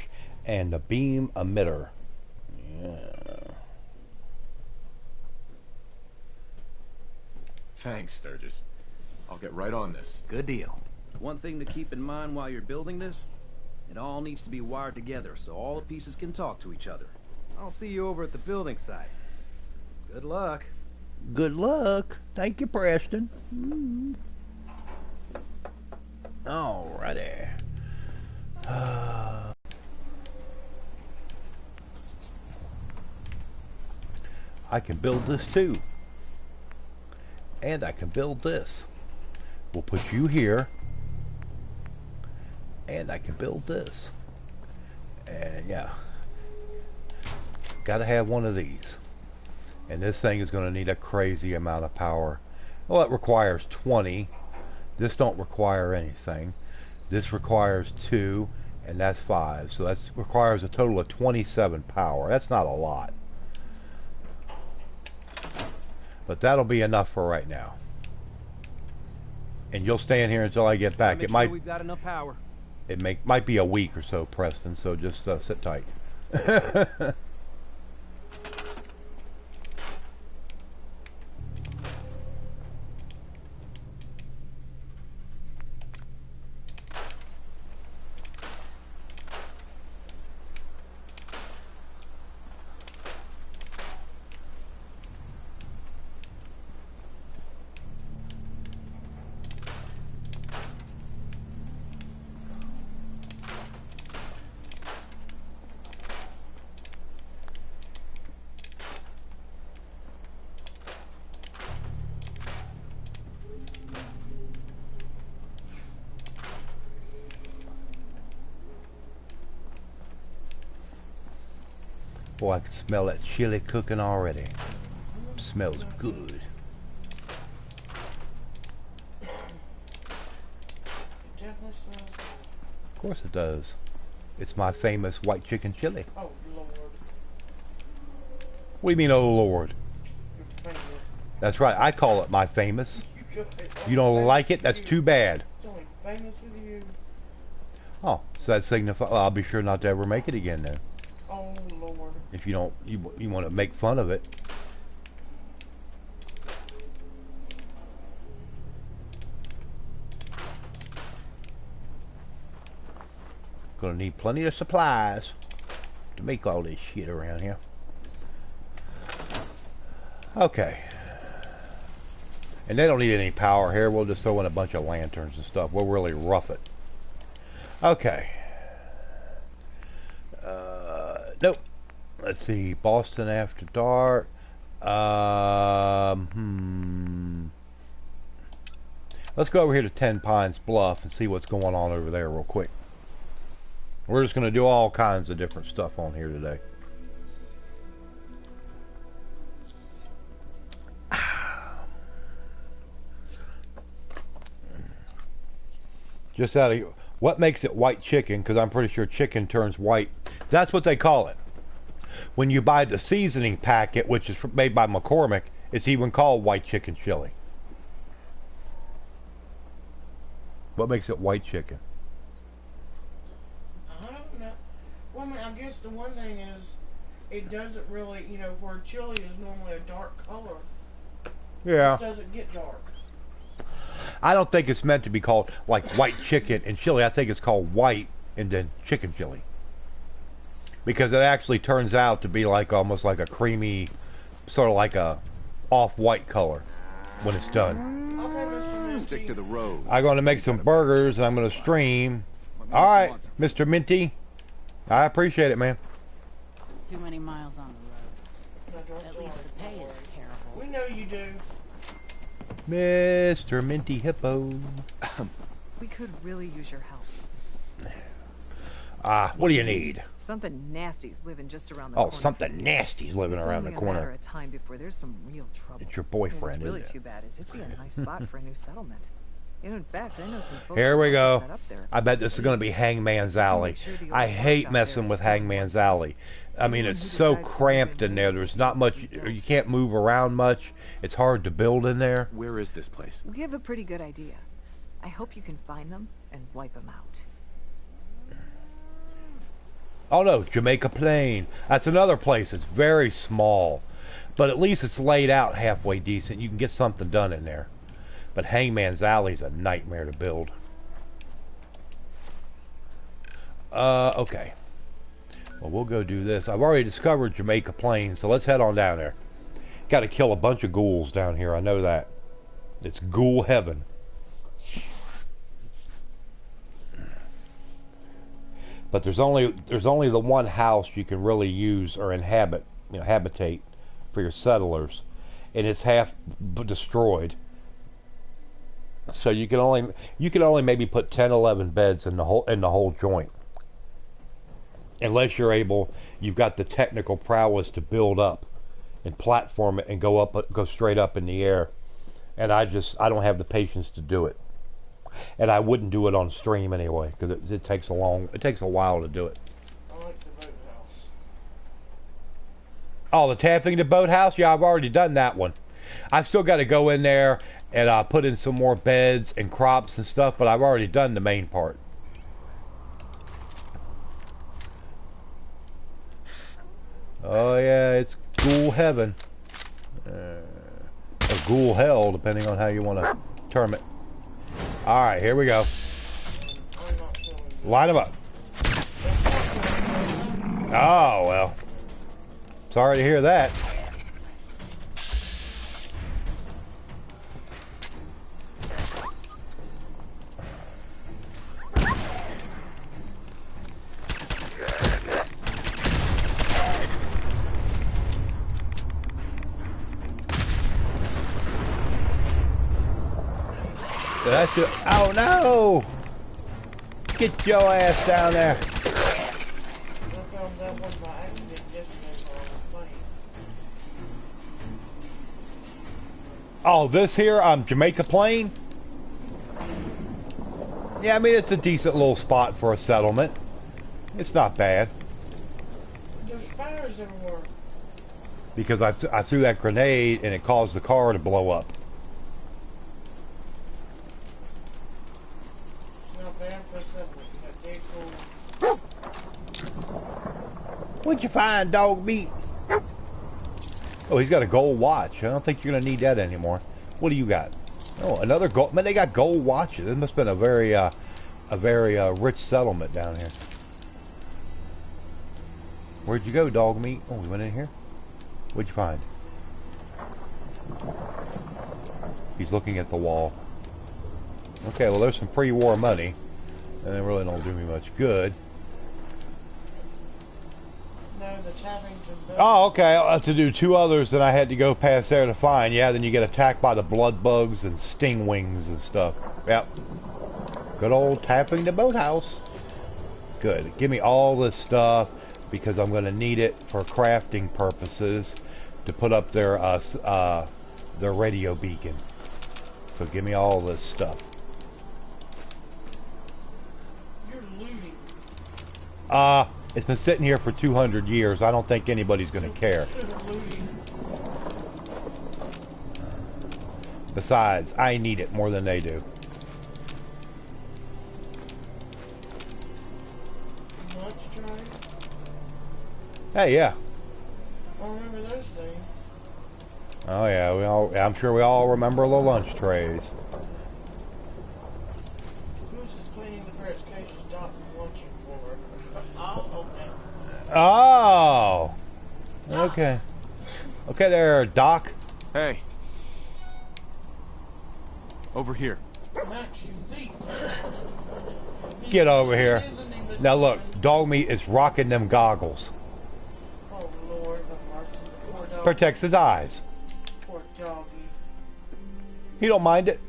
and the beam emitter. Yeah. Thanks, Sturgis. I'll get right on this. Good deal. One thing to keep in mind while you're building this, it all needs to be wired together so all the pieces can talk to each other. I'll see you over at the building site. Good luck. Good luck. Thank you, Preston. Alrighty. I can build this too. And I can build this. We'll put you here. And I can build this. And yeah. Gotta have one of these. And this thing is going to need a crazy amount of power. Well, it requires 20. This don't require anything. This requires 2, and that's 5. So that requires a total of 27 power. That's not a lot. But that'll be enough for right now. And you'll stay in here until I get back. It might. We've got enough power. It might be a week or so, Preston. So just sit tight. Boy, I can smell that chili cooking already. Smells good. Of course it does. It's my famous white chicken chili. Oh, Lord. What do you mean, oh Lord? You're famous. That's right. I call it my famous. It's You don't only like famous it? That's with too you. bad. It's only famous with you. Oh, so that signifies I'll be sure not to ever make it again then. Oh, Lord. If you don't, you want to make fun of it. Gonna need plenty of supplies to make all this shit around here. Okay. And they don't need any power here. We'll just throw in a bunch of lanterns and stuff. We'll really rough it. Okay. Nope. Let's see. Boston After Dark. Let's go over here to 10 Pines Bluff and see what's going on over there real quick. We're just going to do all kinds of different stuff on here today. Just out of what makes it white chicken, because I'm pretty sure chicken turns white. That's what they call it. When you buy the seasoning packet, which is made by McCormick, it's even called white chicken chili. What makes it white chicken? I don't know. Well, I mean, I guess the one thing is, it doesn't really, you know, where chili is normally a dark color. Yeah. It doesn't get dark. I don't think it's meant to be called like white chicken and chili. I think it's called white and then chicken chili. Because it actually turns out to be like almost like a creamy, sort of like a off-white color when it's done. Okay, Mr. Minty. Stick to the road. I'm going to make some burgers and I'm going to stream. All right, Mr. Minty. I appreciate it, man. Too many miles on the road. No, don't At least worry, the pay don't is worry. terrible. We know you do. Mr. Minty Hippo. We could really use your help. What do you need? Something nasty's living just around the Oh, corner. something nasty's living It's around the only a matter corner. of time before there's some real trouble. It's your And boyfriend, what's really isn't too it? bad is it'd be a nice spot for a new settlement. You know, in fact, I know some folks Here who we want to go. set up there. I bet this is going to be Hangman's Alley. sure the old I hate workshop messing there with is still in Hangman's one Alley. I mean, Anyone it's who so decides to cramped live in there. There's not much. You can't move around much. It's hard to build in there. Where is this place? We have a pretty good idea. I hope you can find them and wipe them out. Oh no, Jamaica Plain. That's another place. It's very small, but at least it's laid out halfway decent. You can get something done in there. But Hangman's Alley's a nightmare to build. Okay. Well, we'll go do this. I've already discovered Jamaica Plain, so let's head on down there. Got to kill a bunch of ghouls down here. I know that. It's ghoul heaven. But there's only the one house you can really use or inhabit, habitate for your settlers, and it's half destroyed. So you can only maybe put 10, 11 beds in the whole joint, unless you've got the technical prowess to build up and platform it and go straight up in the air. And I don't have the patience to do it. And I wouldn't do it on stream anyway, because it takes a while to do it. I like the boathouse. Oh, the tapping the boathouse? Yeah, I've already done that one. I've still got to go in there and put in some more beds and crops and stuff, but I've already done the main part. Oh yeah, it's ghoul heaven. Or ghoul hell, depending on how you want to term it. Alright, here we go. Line them up. Oh, well. Sorry to hear that. Oh no! Get your ass down there. I found that one by accident yesterday while I was playing. Oh, this here, Jamaica Plain? Yeah, I mean, it's a decent little spot for a settlement. It's not bad. There's fires everywhere. Because I threw that grenade and it caused the car to blow up. It's not bad for a settlement. You got vehicles. What'd you find, dog meat? Oh, he's got a gold watch. I don't think you're going to need that anymore. What do you got? Oh, another gold. Man, they got gold watches. This must have been a very rich settlement down here. Where'd you go, dog meat? Oh, we went in here. What'd you find? He's looking at the wall. Okay, well, there's some pre-war money, and it really don't do me much good. No, the Tappington. Oh, okay. To do two others that I had to go past there to find. Yeah, then you get attacked by the blood bugs and sting wings and stuff. Yep. Good old tapping the boathouse. Good. Give me all this stuff because I'm going to need it for crafting purposes to put up their radio beacon. So give me all this stuff. You're looting. It's been sitting here for 200 years. I don't think anybody's going to care. Besides, I need it more than they do. Hey, yeah. I remember those things. Oh yeah, I'm sure we all remember the lunch trays. Who's just cleaning the breast cases Doc was lunching for? Oh, okay. Oh. Okay. Okay there, Doc. Hey. Over here. Max, you thief. Get over here. Now look, dog meat is rocking them goggles. Oh Lord, have mercy. Poor dog. Protects his eyes. Poor doggy. He don't mind it.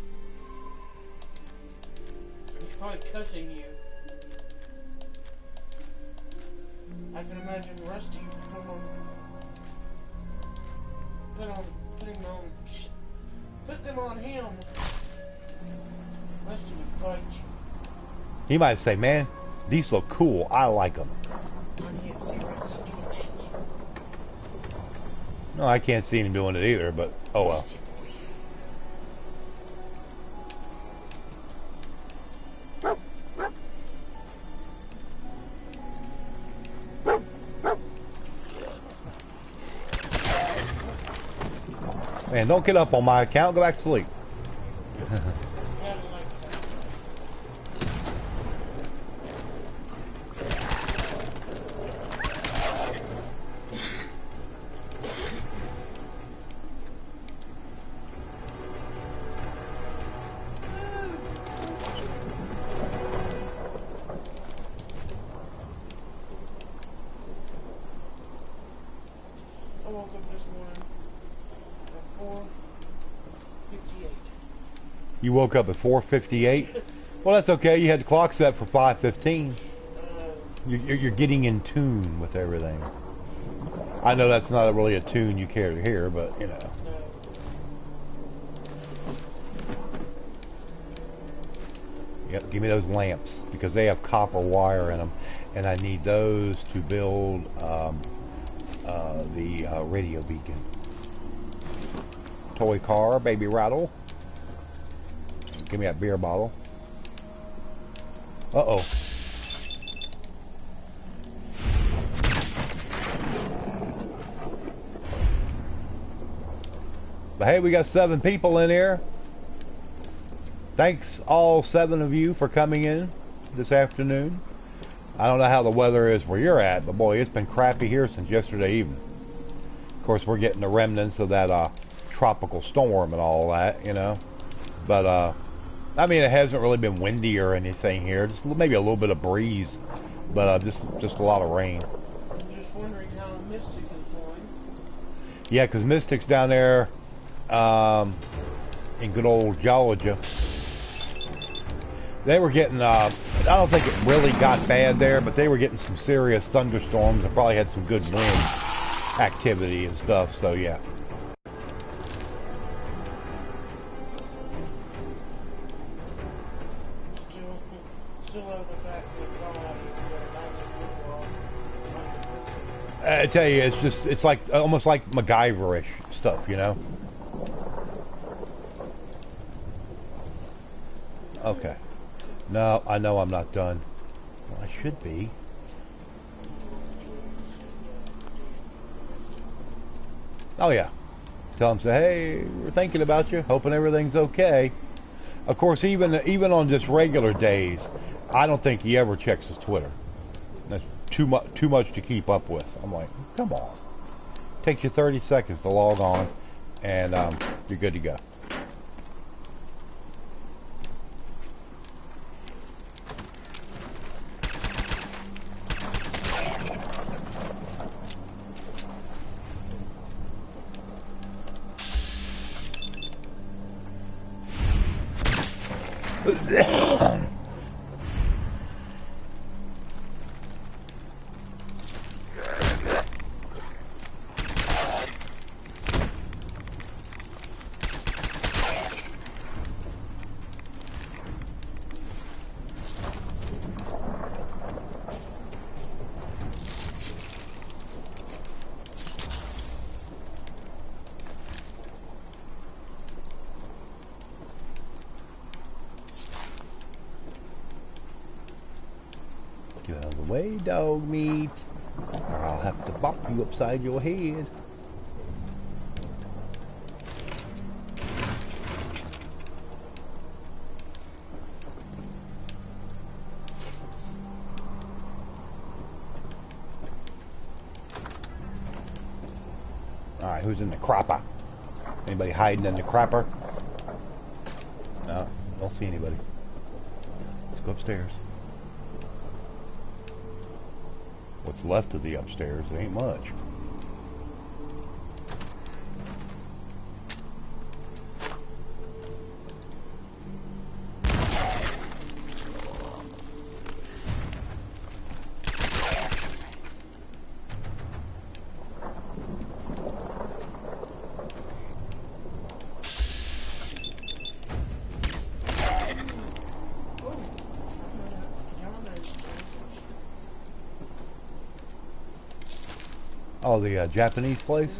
He's probably cussing you. I can imagine Rusty put them on him. Rusty would bite you. He might say, man, these look cool. I like them. I can't see Rusty doing that. No, I can't see him doing it either, but oh well. Man, don't get up on my account. Go back to sleep. I woke up this morning at 4:58. You woke up at 4:58? Well, that's okay. You had the clock set for 5:15. You're getting in tune with everything. I know that's not really a tune you care to hear, but you know. Yep, give me those lamps because they have copper wire in them, and I need those to build the radio beacon. Toy car, baby rattle. Give me that beer bottle. Uh-oh. But hey, we got 7 people in here. Thanks all 7 of you for coming in this afternoon. I don't know how the weather is where you're at, but boy, it's been crappy here since yesterday evening. Of course, we're getting the remnants of that tropical storm and all that, you know. But, I mean, it hasn't really been windy or anything here. Just maybe a little bit of breeze, but just a lot of rain. I'm just wondering how Mystic is doing. Yeah, because Mystic's down there in good old Georgia. They were getting, I don't think it really got bad there, but they were getting some serious thunderstorms and probably had some good wind activity and stuff, so yeah. Still. still love the fact that y'all have to get a massive football. I tell you, it's like almost like MacGyver-ish stuff, you know? Okay. No, I know I'm not done. Well, I should be. Oh yeah. Tell him, say, hey, we're thinking about you, hoping everything's okay. Of course, even on just regular days, I don't think he ever checks his Twitter. That's too much to keep up with. I'm like, come on. Takes you 30 seconds to log on, and you're good to go. Get out of the way, dog meat, or I'll have to bop you upside your head. Alright, who's in the crapper? Anybody hiding in the crapper? No, don't see anybody. Let's go upstairs. What's left of the upstairs? It ain't much. Oh, the Japanese place?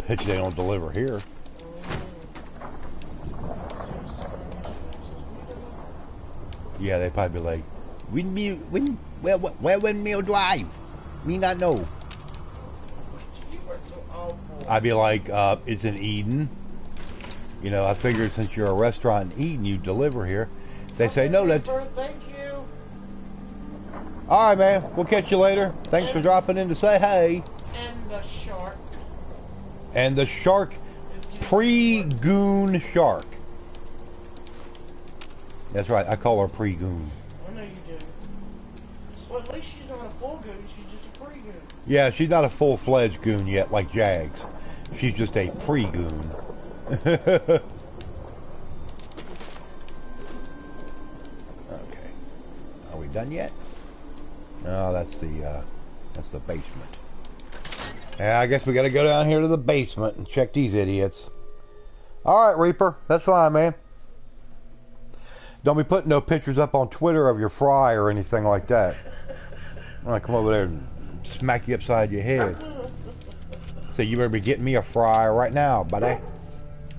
Bet you they don't deliver here. Yeah, they probably be like, where windmill drive? Me not know. I'd be like, it's in Eden. You know, I figured since you're a restaurant in Eden, you deliver here. They say, no, that... Thank you. Alright, man. We'll catch you later. Thanks for dropping in to say hey. And the shark. And the shark, pre-goon shark. That's right, I call her pre-goon. I know you do. Well, at least she's not a full goon, she's just a pre-goon. Yeah, she's not a full-fledged goon yet, like Jags. She's just a pre-goon. Okay. Are we done yet? No, that's the basement. Yeah, I guess we gotta go down here to the basement and check these idiots. Alright, Reaper. That's fine, man. Don't be putting no pictures up on Twitter of your fry or anything like that. I'm gonna come over there and smack you upside your head. So you better be getting me a fry right now, buddy.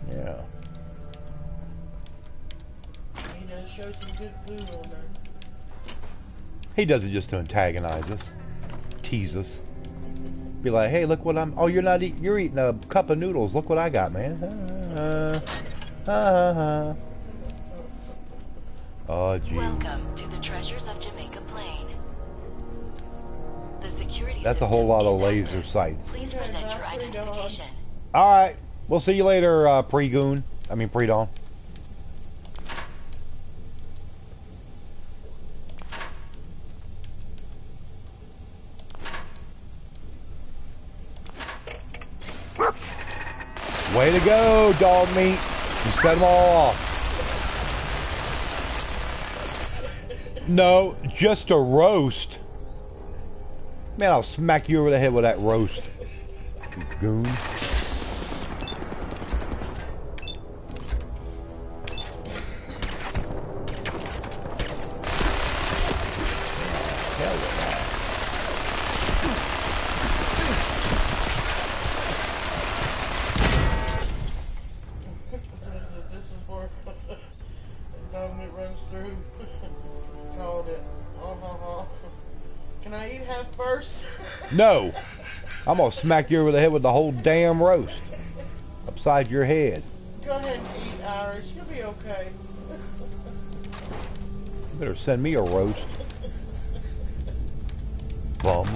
Yeah. He does show some good food on there. He does it just to antagonize us. Tease us. Be like, hey, look what I'm... Oh, you're not eating... You're eating a cup of noodles. Look what I got, man. Oh, jeez. Welcome to the Treasures of Jamaica Plain. The security That's a whole lot of laser sights. Please present your identification. Alright. We'll see you later, pre-goon. I mean, pre-dawn. Way to go, dog meat. You set them all off. No, just a roast. Man, I'll smack you over the head with that roast. You goon. first? No. I'm gonna smack you over the head with the whole damn roast. Upside your head. Go ahead and eat, Irish. You'll be okay. You better send me a roast. Bum.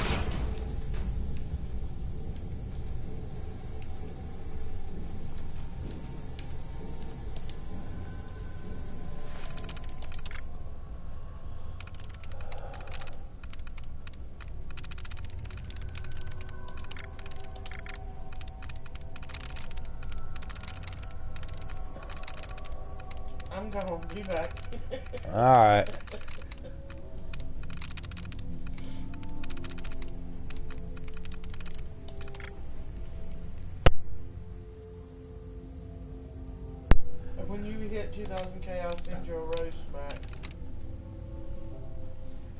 I'm gonna be back. Alright. When you hit 2000K, I'll send you a roast back.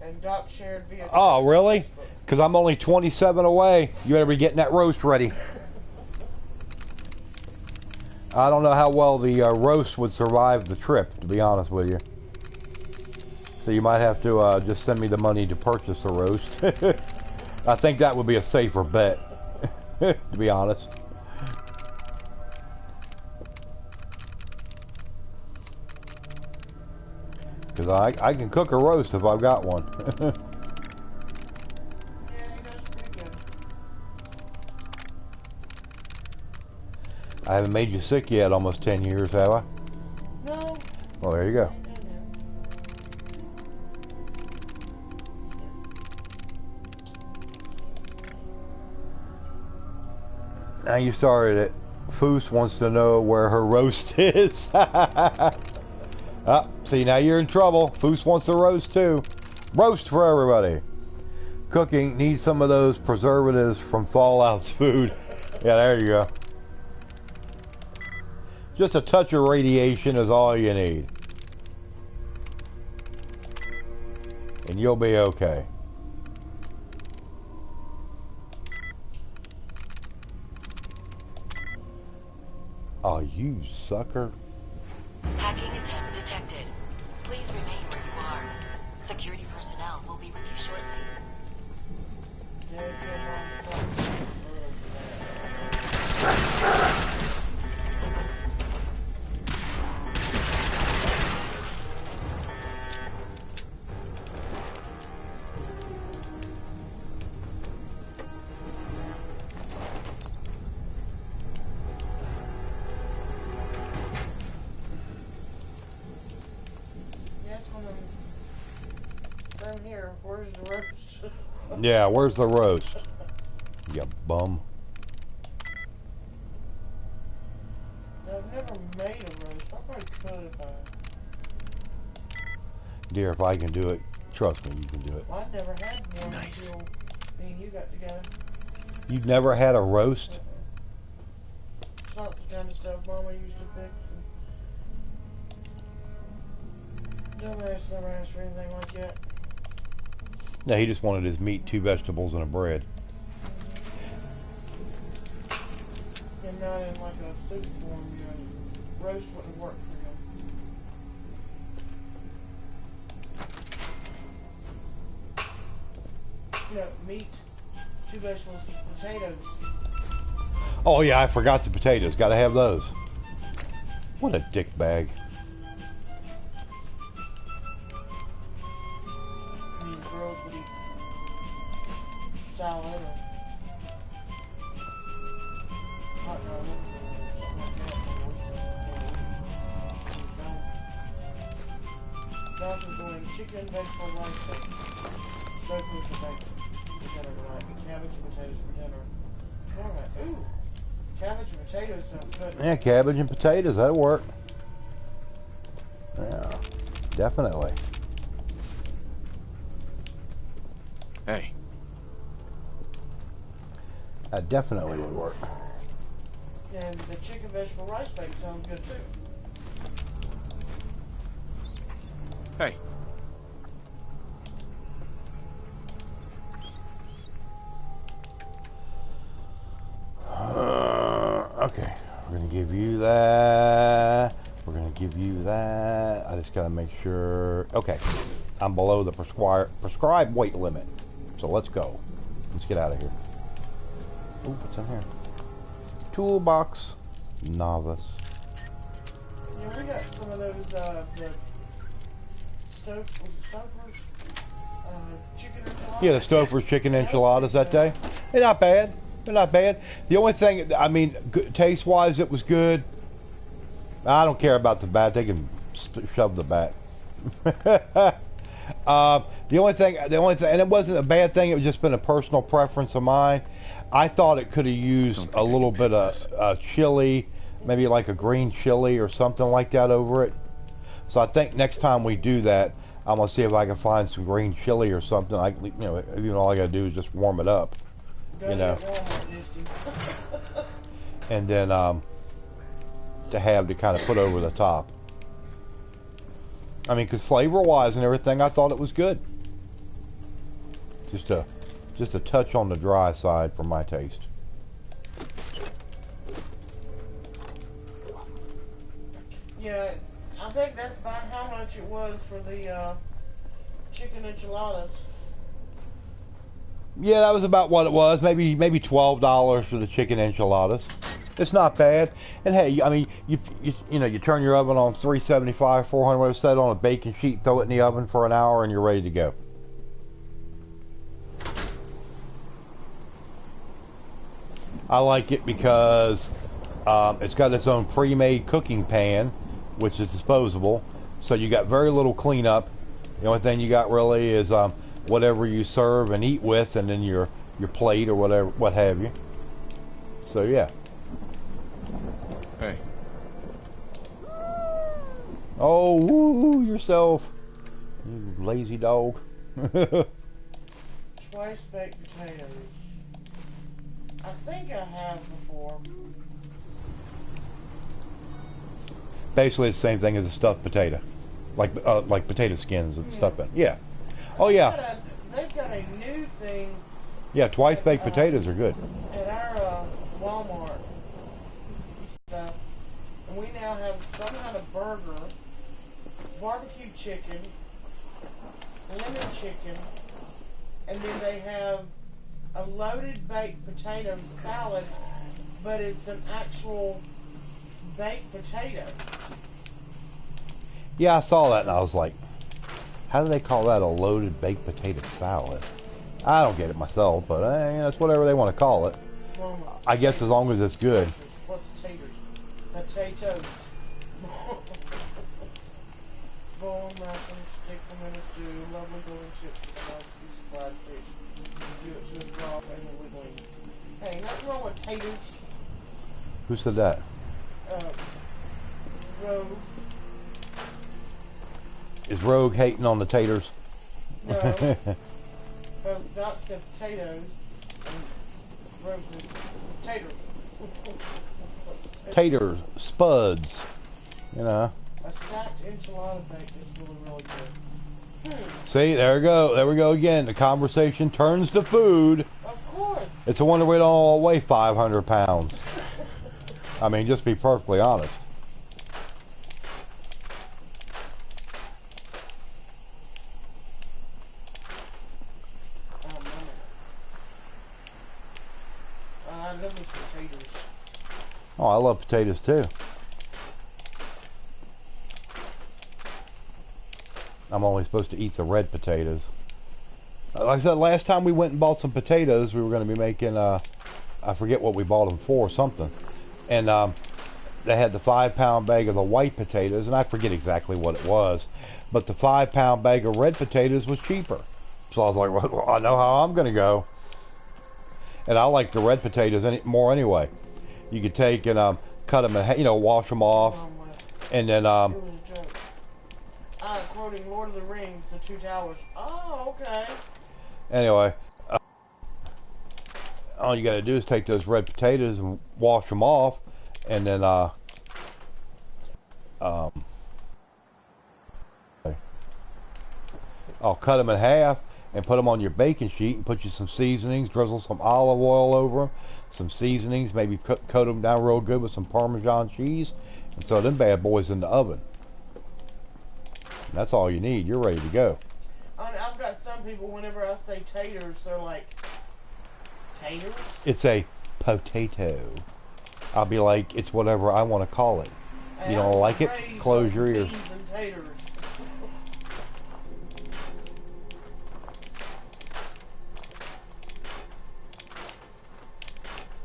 And Doc shared via. Oh, really? Because I'm only 27 away. You better be getting that roast ready. I don't know how well the roast would survive the trip, to be honest with you. So you might have to just send me the money to purchase the roast. I think that would be a safer bet, to be honest. Because I can cook a roast if I've got one. I haven't made you sick yet, almost 10 years, have I? No. Well, there you go. Now you started it. Foos wants to know where her roast is. See, now you're in trouble. Foos wants the roast too. Roast for everybody. Cooking needs some of those preservatives from Fallout's food. Yeah, there you go. Just a touch of radiation is all you need. And you'll be okay. Oh, you sucker. Hacking attempt detected. Please remain where you are. Security personnel will be with you shortly. Here, where's the roast? Yeah, where's the roast? You bum. I've never made a roast. I probably could if I... Dear, if I can do it, trust me, you can do it. Well, I never had one until me and you got together. You've never had a roast? It's not the kind of stuff Mama used to fix. Dumbass never asked for anything like that. No, he just wanted his meat, 2 vegetables, and a bread. And not in like a soup form, you know. Roast wouldn't work for him. You know, meat, 2 vegetables, potatoes. Oh yeah, I forgot the potatoes. Gotta have those. What a dick bag. These girls would eat salad or hot dogs or something like that. Doctor's doing chicken, vegetable, rice, smokers, or bacon for dinner tonight. Cabbage and potatoes for dinner. Ooh, cabbage and potatoes sound good. Yeah, cabbage and potatoes, that'll work. Yeah, definitely. Hey. That definitely would work. And the chicken, vegetable, rice bake sounds good too. Hey. Okay, we're gonna give you that. We're gonna give you that. I just gotta make sure. Okay, I'm below the prescribed weight limit, so let's go. Let's get out of here. Ooh, what's in here? Toolbox. Novice. Yeah, we got some of those, the Stouffer's, chicken enchiladas. Yeah, the Stouffer's chicken enchiladas that day. They're not bad. They're not bad. The only thing, I mean, taste-wise, it was good. I don't care about the bat. They can shove the bat. The only thing, and it wasn't a bad thing. It was just been a personal preference of mine. I thought it could have used a little bit of chili, maybe like a green chili or something like that over it. So I think next time we do that, I'm gonna see if I can find some green chili or something. Even all I gotta do is just warm it up, you know. And then to have to kind of put over the top. I mean, because flavor-wise and everything, I thought it was good. Just a touch on the dry side for my taste. Yeah, I think that's about how much it was for the chicken enchiladas. Yeah, that was about what it was. Maybe $12 for the chicken enchiladas. It's not bad. And hey, I mean, you turn your oven on 375, 400, whatever, set it on a baking sheet, throw it in the oven for an hour, and you're ready to go. I like it because it's got its own pre-made cooking pan, which is disposable. So you got very little cleanup. The only thing you got really is whatever you serve and eat with, and then your plate or whatever, what have you. So yeah. Hey. Oh, woo yourself, you lazy dog. Twice baked potatoes. I think I have before. Basically, it's the same thing as a stuffed potato, like potato skins and stuff in. Yeah. Oh yeah. They've got a new thing. Yeah, twice baked potatoes are good. At our Walmart stuff, and we now have some kind of burger, barbecue chicken, lemon chicken, and then they have a loaded baked potato salad, but it's an actual baked potato. Yeah, I saw that and I was like, how do they call that a loaded baked potato salad? I don't get it myself, but that's whatever they want to call it. I guess as long as it's good. What's taters? Potatoes. Boil, mash them, stick them in a stew, lovely golden chips with a nice piece of fried fish. Do it to a raw and wiggling. Hey, nothing wrong with taters. Who said that? Rogue. Is Rogue hating on the taters? No. Doc said potatoes. And Rogue said taters. Taters, spuds, you know. A stacked enchilada bake is really, really good. See, there we go. There we go again. The conversation turns to food. Of course. It's a wonder we don't all weigh 500 pounds. I mean, just be perfectly honest. I love me some taters. Oh, I love potatoes too. I'm only supposed to eat the red potatoes. Like I said, last time we went and bought some potatoes, we were going to be making, I forget what we bought them for, something. And they had the 5-pound bag of the white potatoes, and I forget exactly what it was. But the 5-pound bag of red potatoes was cheaper. So I was like, well, I know how I'm going to go. And I like the red potatoes more anyway. You could take and cut them, and, wash them off. And then... quoting Lord of the Rings, the Two Towers. Oh, okay. Anyway, all you got to do is take those red potatoes and wash them off, and then I'll cut them in half and put them on your baking sheet and put you some seasonings, drizzle some olive oil over them, some seasonings, maybe coat them down real good with some Parmesan cheese, and throw them bad boys in the oven. And that's all you need. You're ready to go. I've got some people, whenever I say taters, they're like, Taters? It's a potato. I'll be like, it's whatever I want to call it. Hey, You don't like it? Close your ears. Beans and taters.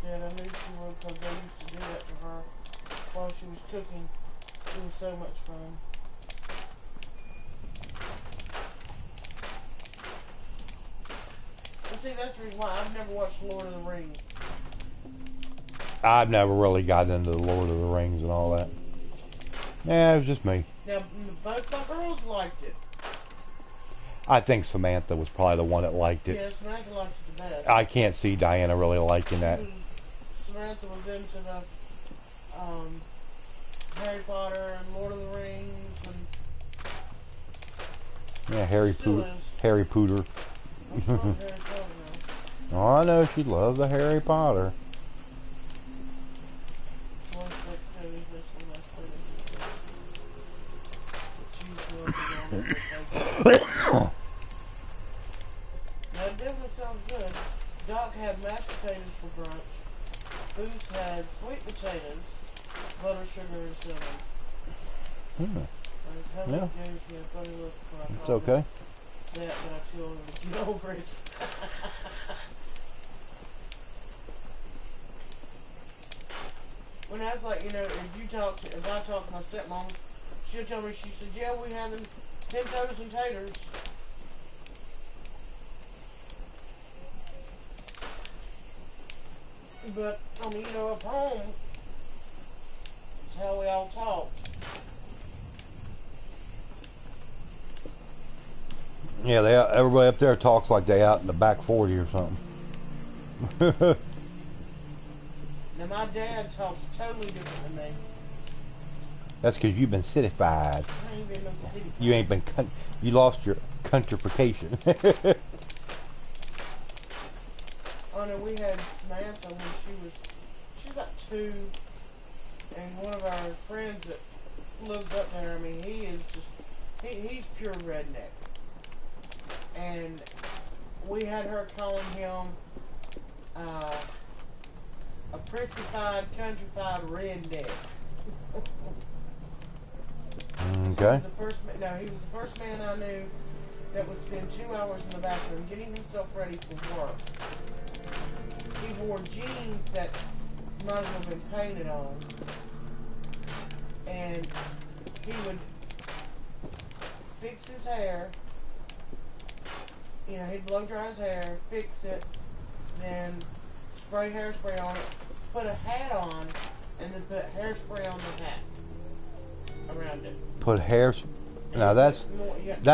Yeah, I knew she would because they used to do that to her while she was cooking. It was so much fun. But see, that's the reason why I've never watched Lord of the Rings. I've never really gotten into the Lord of the Rings and all that. Yeah, it was just me. Now, both my girls liked it. I think Samantha was probably the one that liked it. Yeah, Samantha liked it the best. I can't see Diana really liking that. Samantha was into the Harry Potter and Lord of the Rings and Yeah, Harry still Pooter. is. Harry Pooter. What's wrong with Harry Potter now? Oh, I know she loves the Harry Potter. That definitely sounds good. Doc had mashed potatoes for brunch. Booth had sweet potatoes, butter, sugar, and cinnamon. Yeah. Funny look when I It's called okay. it that, but I still want to get over it. When I was like, if I talk to my stepmom, she'll tell me, she said, yeah, we having 10 toes and taters. But, up home, it's how we all talk. Yeah, everybody up there talks like they out in the back 40 or something. Now, my dad talks totally different than me. That's because you've been cityfied. I ain't been no city. You ain't been, you lost your countrification. Oh no, we had Samantha when she's about 2, and one of our friends that lives up there, he is just, he's pure redneck. And we had her calling him a prissy-fied, country-fied redneck. Okay. He was the first man I knew that would spend 2 hours in the bathroom getting himself ready for work. He wore jeans that might as well have been painted on. And he would fix his hair. He'd blow dry his hair, fix it, then spray hairspray on it, put a hat on, and then put hairspray on the hat around it. Put hair. Now that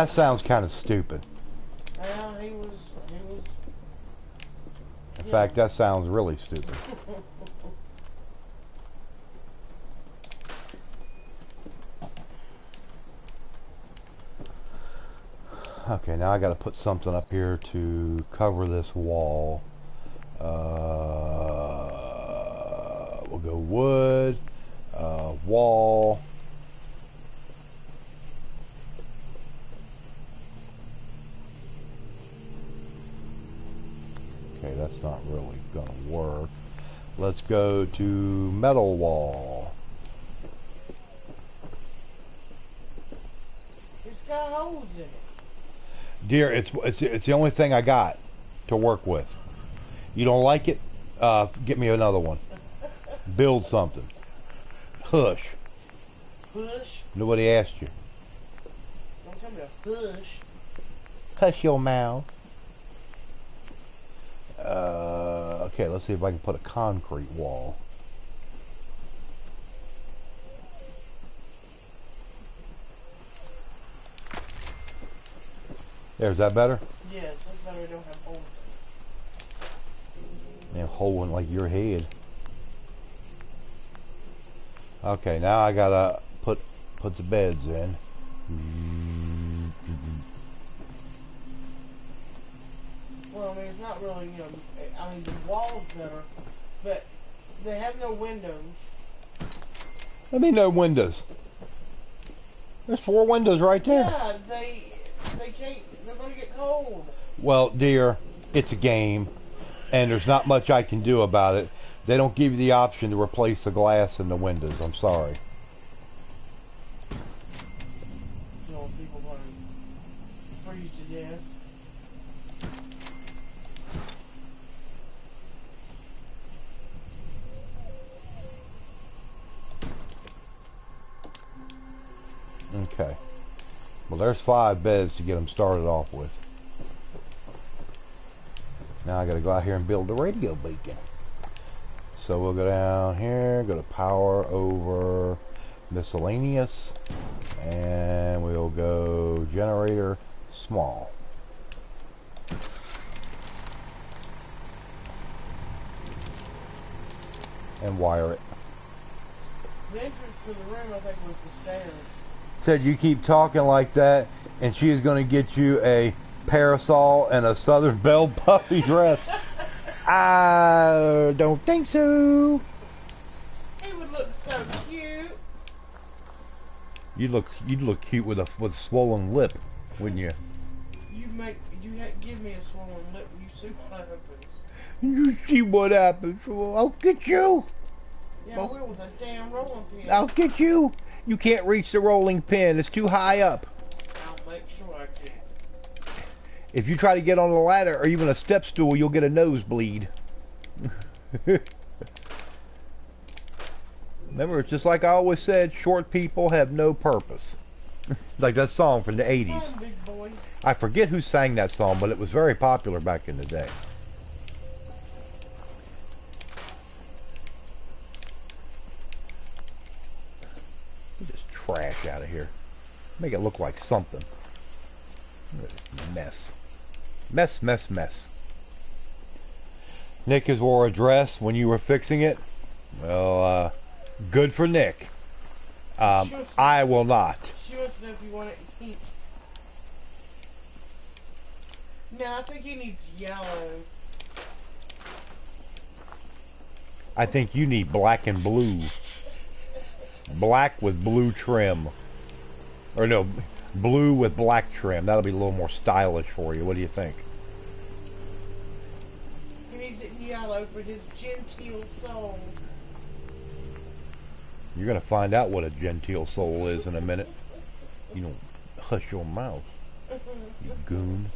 sounds kind of stupid. Well, he was. In fact, that sounds really stupid. Okay, now I got to put something up here to cover this wall. We'll go wood, wall. Okay, that's not really gonna work. Let's go to metal wall. It's got holes in it. Dear, it's the only thing I got to work with. You don't like it? Get me another one. Build something. Hush. Push? Nobody asked you. Don't tell me to push. Hush your mouth. Okay, let's see if I can put a concrete wall. There's that better? Yes, that's better. We don't have holes in it. Yeah, hole in like your head. Okay, now I gotta put the beds in. Well, it's not really, the wall's better, but they have no windows. I mean, no windows. There's 4 windows right there. Yeah, they can't, they're going to get cold. Well, dear, it's a game. and there's not much I can do about it. They don't give you the option to replace the glass in the windows. I'm sorry. You know, people want to freeze to death. Okay. Well, there's 5 beds to get them started off with. Now I gotta go out here and build the radio beacon. So we'll go down here, go to power over miscellaneous, and we'll go generator small. And wire it. The entrance to the room, I think, was the stairs. Said you keep talking like that, and she is going to get you a parasol and a Southern Belle puffy dress. I don't think so. It would look so cute. You'd look cute with a swollen lip, wouldn't you? Give me a swollen lip. You see what happens. You see what happens. I'll get you. Yeah, I will with a damn rolling pin. I'll get you. You can't reach the rolling pin. It's too high up. I'll make sure I can. If you try to get on a ladder or even a step stool, you'll get a nosebleed. Remember, it's just like I always said, short people have no purpose. Like that song from the 80s. Come on, big boy. I forget who sang that song, but it was very popular back in the day. Get this trash out of here. Make it look like something. Mess. Mess, mess, mess. Nick has wore a dress when you were fixing it. Well, good for Nick. I will not. She wants to know if you want it pink. No, I think he needs yellow. I think you need black and blue. Black with blue trim. Or no, blue with black trim. That'll be a little more stylish for you. What do you think? He needs it in yellow for his genteel soul. You're going to find out what a genteel soul is in a minute. You don't hush your mouth, you goon.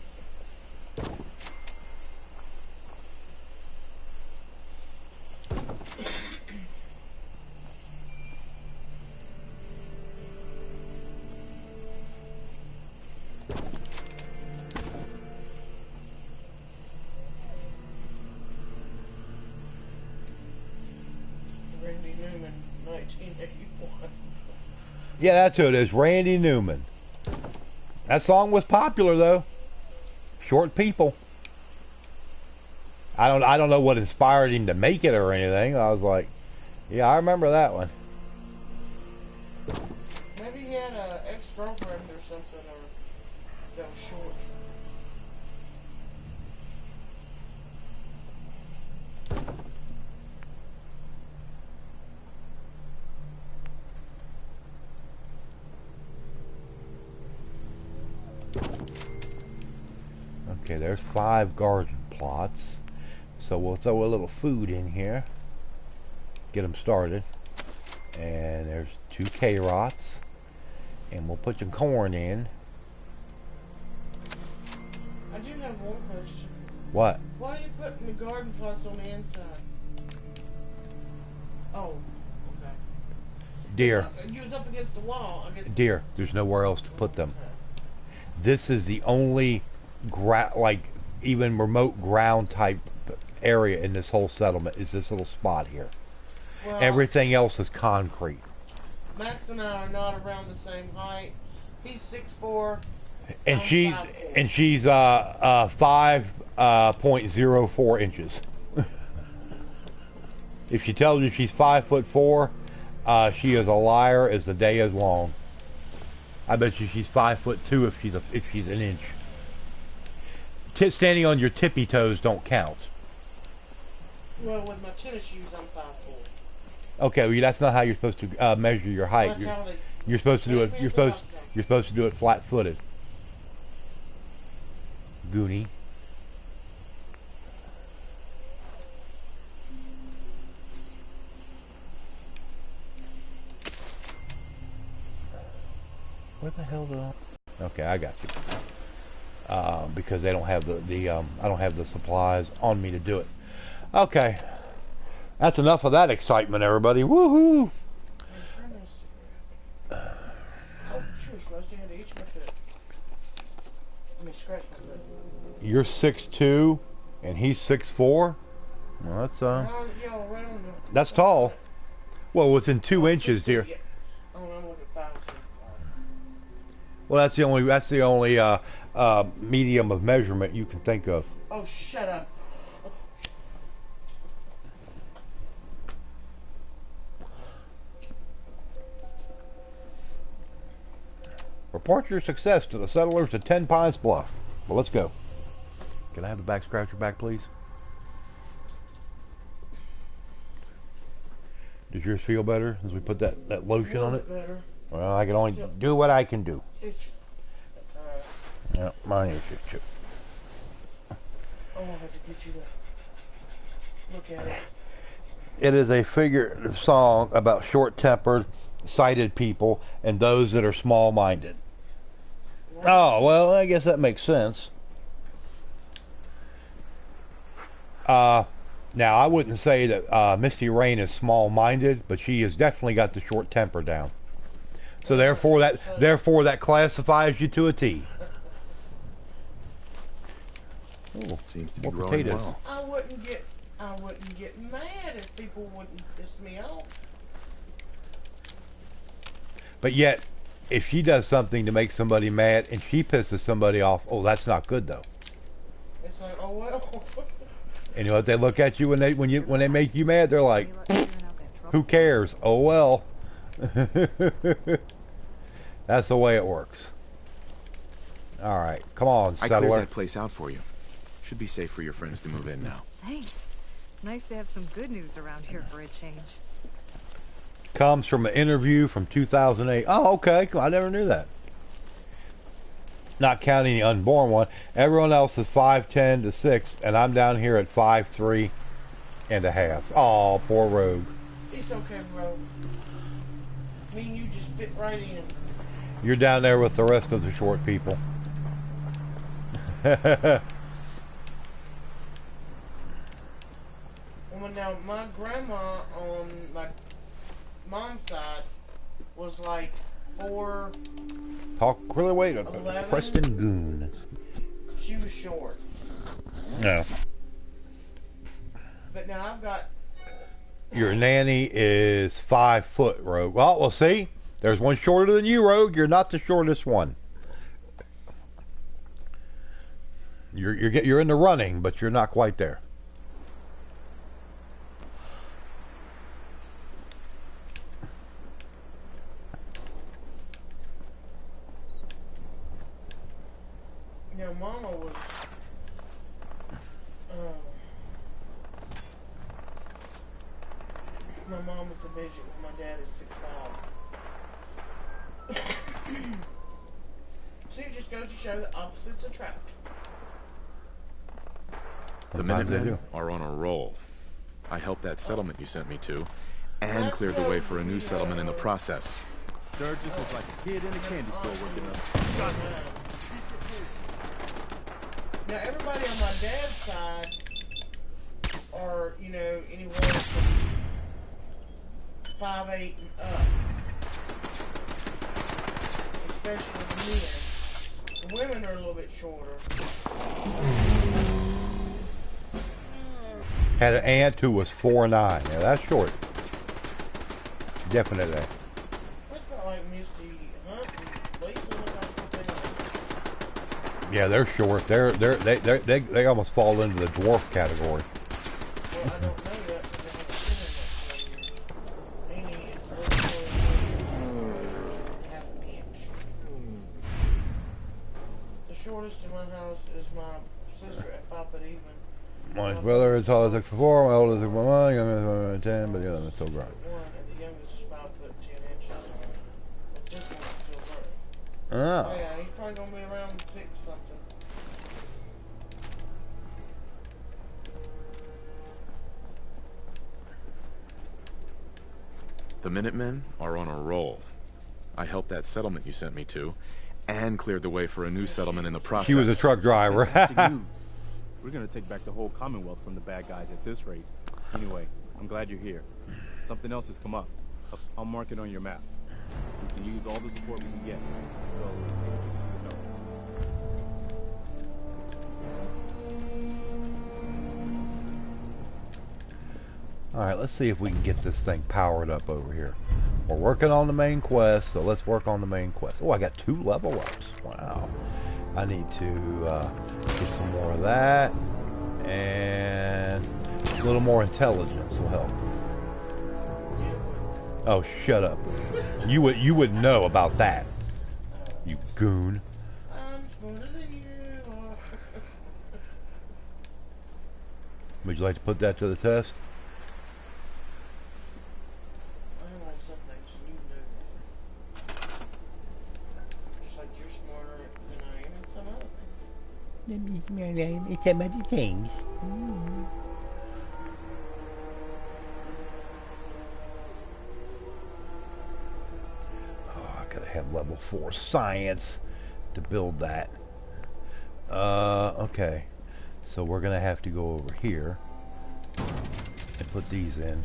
Randy Newman, 1981. Yeah, that's who it is, Randy Newman. That song was popular though. Short people. I don't know what inspired him to make it or anything. I was like, yeah, I remember that one. Maybe he had an ex-girlfriend or something, or that was short. Okay, there's 5 garden plots. So we'll throw a little food in here. Get them started. And there's 2 carrots. And we'll put some corn in. I do have one question. What? Why are you putting the garden plots on the inside? Oh, okay. Dear. You was up against the wall. I guess. Dear, there's nowhere else to put them. This is the only like even remote ground type area in this whole settlement is this little spot here. Well, Everything else is concrete. Max and I are not around the same height. He's 6'4". And I'm she's 5'4". 5.04 inches. If she tells you she's 5'4", she is a liar as the day is long. I bet you she's 5'2" if she's an inch. Standing on your tippy toes don't count. Well, with my tennis shoes, I'm 5'4". Okay, well, that's not how you're supposed to measure your height. You're supposed to do it. You're supposed to do it flat-footed. Goonie. Where the hell did I? Okay, I got you. Because they don't have I don't have the supplies on me to do it. Okay, that's enough of that excitement, everybody. Woohoo! Oh, shoot, Rusty had to eat my foot. I mean, scratch my foot. You're 6'2", and he's 6'4". Well, that's Yeah, right on the, that's tall. Well, within 2 inches, dear. Yeah. Oh, I'm looking at 5 6. Well, that's the only medium of measurement you can think of. Oh, shut up. Report your success to the settlers at 10 Pines Bluff. Well, let's go. Can I have the back scratcher back, please? Does yours feel better as we put that lotion on it? Better. Well, I can only do what I can do. Itch. Yeah, mine is just chip. I'm gonna have to get you to look at it. It is a figurative song about short-tempered, sighted people and those that are small-minded. Oh, well, I guess that makes sense. Now, I wouldn't say that Misty Rain is small-minded, but she has definitely got the short temper down. So therefore that classifies you to a T. Ooh, seems to more be growing potatoes. well. I wouldn't get mad if people wouldn't piss me off. But yet, if she does something to make somebody mad and she pisses somebody off, oh, that's not good though. It's like, oh well. And you know what they look at you when they make you mad? They're like, who cares? Oh well. That's the way it works. All right, come on, I settler. cleared that place out for you. Should be safe for your friends to move in now. Thanks. Nice to have some good news around here for a change. Comes from an interview from 2008. Oh, okay. Cool. I never knew that. Not counting the unborn one. Everyone else is 5'10" to 6, and I'm down here at 5'3" and a half. Oh, poor Rogue. It's okay, bro. Me and you just fit right in. You're down there with the rest of the short people. Well, now my grandma on my mom's side was like 4. Talk really wait. 11. Preston Goon. She was short. No. But now I've got. Your nanny is 5 foot, Rogue. Well, see, there's one shorter than you, Rogue. You're not the shortest one. You're in the running, but you're not quite there. Now Mama was. My mom was a midget when my dad is 6'5". So it just goes to show that opposites attract. The Minutemen are on a roll. I helped that settlement you sent me to, and cleared the way for a new settlement in the process. Sturgis is like a kid in a candy store working up. Now everybody on my dad's side are, you know, anywhere from 5'8" and up. Especially the men. The women are a little bit shorter. Had an aunt who was 4'9". Yeah, that's short. Definitely. That's about like Misty Hunt and Lisa. Yeah, they're short. They almost fall into the dwarf category. Well, I don't know that because I haven't seen her much lately. Annie is literally half an inch. The shortest in my house is my sister at 5 foot even. My brother is tall as 6'4", my oldest is 6'1", youngest is 10, but the other is still growing. And the youngest is 5 foot 10 inches. But this one's still growing. Oh. Oh yeah, he's probably gonna be around 6 something. The Minutemen are on a roll. I helped that settlement you sent me to, and cleared the way for a new settlement in the process. She was a truck driver. Fantastic news. We're gonna take back the whole Commonwealth from the bad guys at this rate. Anyway, I'm glad you're here. Something else has come up. I'll mark it on your map. We can use all the support we can get. So, see what you can do. Alright, let's see if we can get this thing powered up over here. We're working on the main quest, so let's work on the main quest. Oh, I got 2 level ups. Wow. I need to get some more of that. And a little more intelligence will help. Oh, shut up. You would know about that. You goon. I'm smarter than you are. Would you like to put that to the test? I like some things, you know that. Just like you're smarter than I am in some other things. It's some other things. Gotta have level 4 science to build that. Okay. So we're gonna have to go over here and put these in.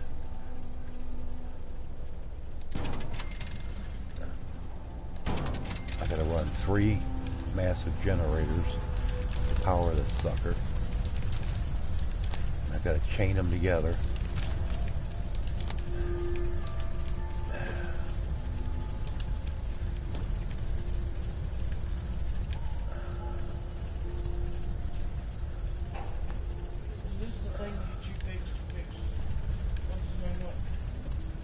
I gotta run 3 massive generators to power this sucker. I gotta chain them together.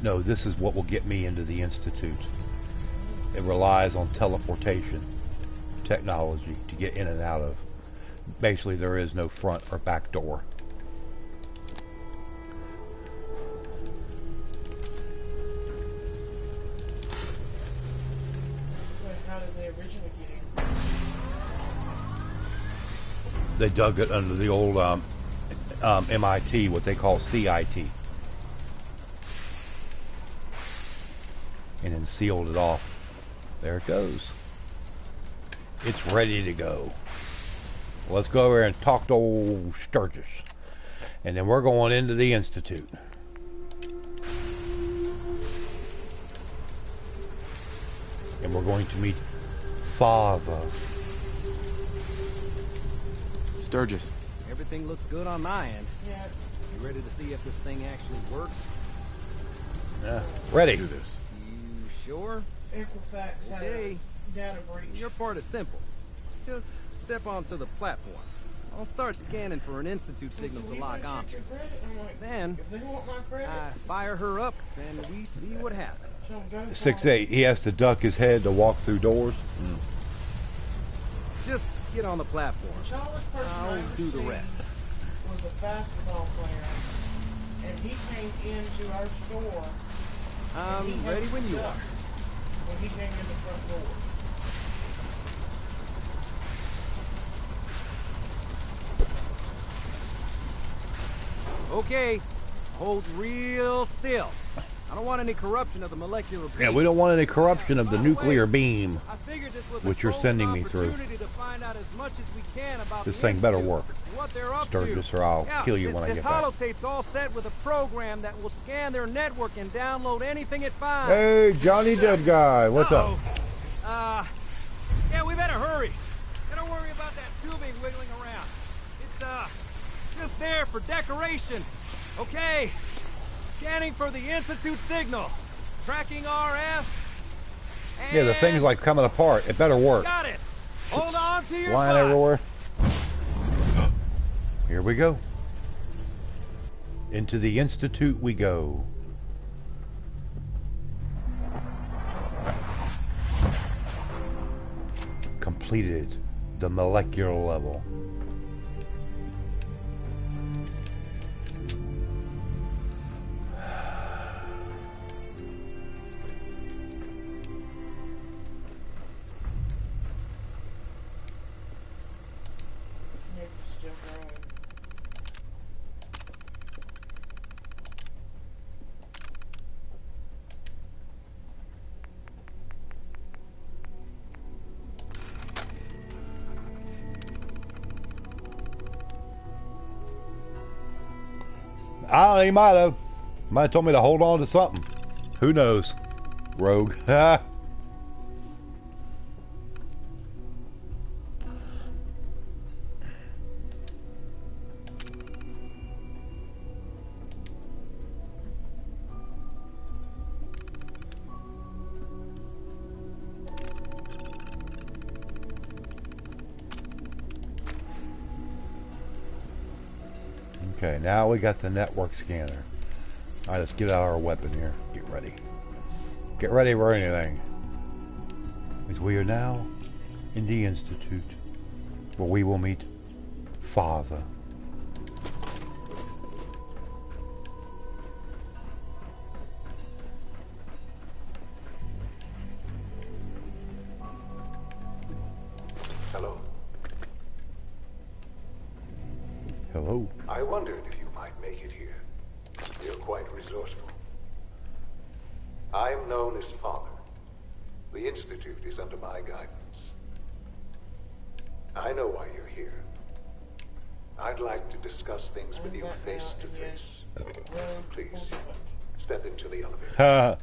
No, this is what will get me into the Institute. It relies on teleportation technology to get in and out of. Basically, there is no front or back door. How did they originally get in? They dug it under the old MIT, what they call CIT. And then sealed it off. There it goes. It's ready to go. Let's go over and talk to old Sturgis. And then we're going into the Institute. And we're going to meet Father. Sturgis. Everything looks good on my end. Yeah. You ready to see if this thing actually works? Ready. Let's do this. You sure? Equifax had Okay. a data breach. Your part is simple. Just step onto the platform. I'll start scanning for an Institute signal to log on to. Then, if they want my credit, I fire her up, and we see what happens. 6'8". He has to duck his head to walk through doors. Just get on the platform. The tallest person I I'll ever do the seen rest. was a basketball player, and he came into our store. I'm ready when you are. When he came in the front doors. Okay, hold real still. I don't want any corruption of the molecular beam. Yeah, we don't want any corruption of the nuclear beam, I figured this was which you're sending me through. to find out as much as we can about This the thing better Institute work. and what they're up Sturgis, to. or I'll Yeah, kill you when I get This back. holotape's all set with a program that will scan their network and download anything it finds. Hey, Johnny Dead Guy, what's up? Yeah, we better hurry. And don't worry about that tubing wiggling around. It's, just there for decoration. Okay. Scanning for the Institute signal. Tracking RF. Yeah, the thing's like coming apart. It better work. Got it. Hold on to your Flying butt. everywhere. Here we go. Into the Institute we go. Completed the molecular level. It's still growing. He might have. Might have told me to hold on to something. Who knows? Rogue. Okay, now we got the network scanner. Alright, let's get out our weapon here. Get ready. Get ready for anything. Because we are now in the Institute, where we will meet Father. Hello. Hello. I wondered if you might make it here. You're quite resourceful. I'm known as Father. The Institute is under my guidance. I know why you're here. I'd like to discuss things with you face to face. Please, step into the elevator.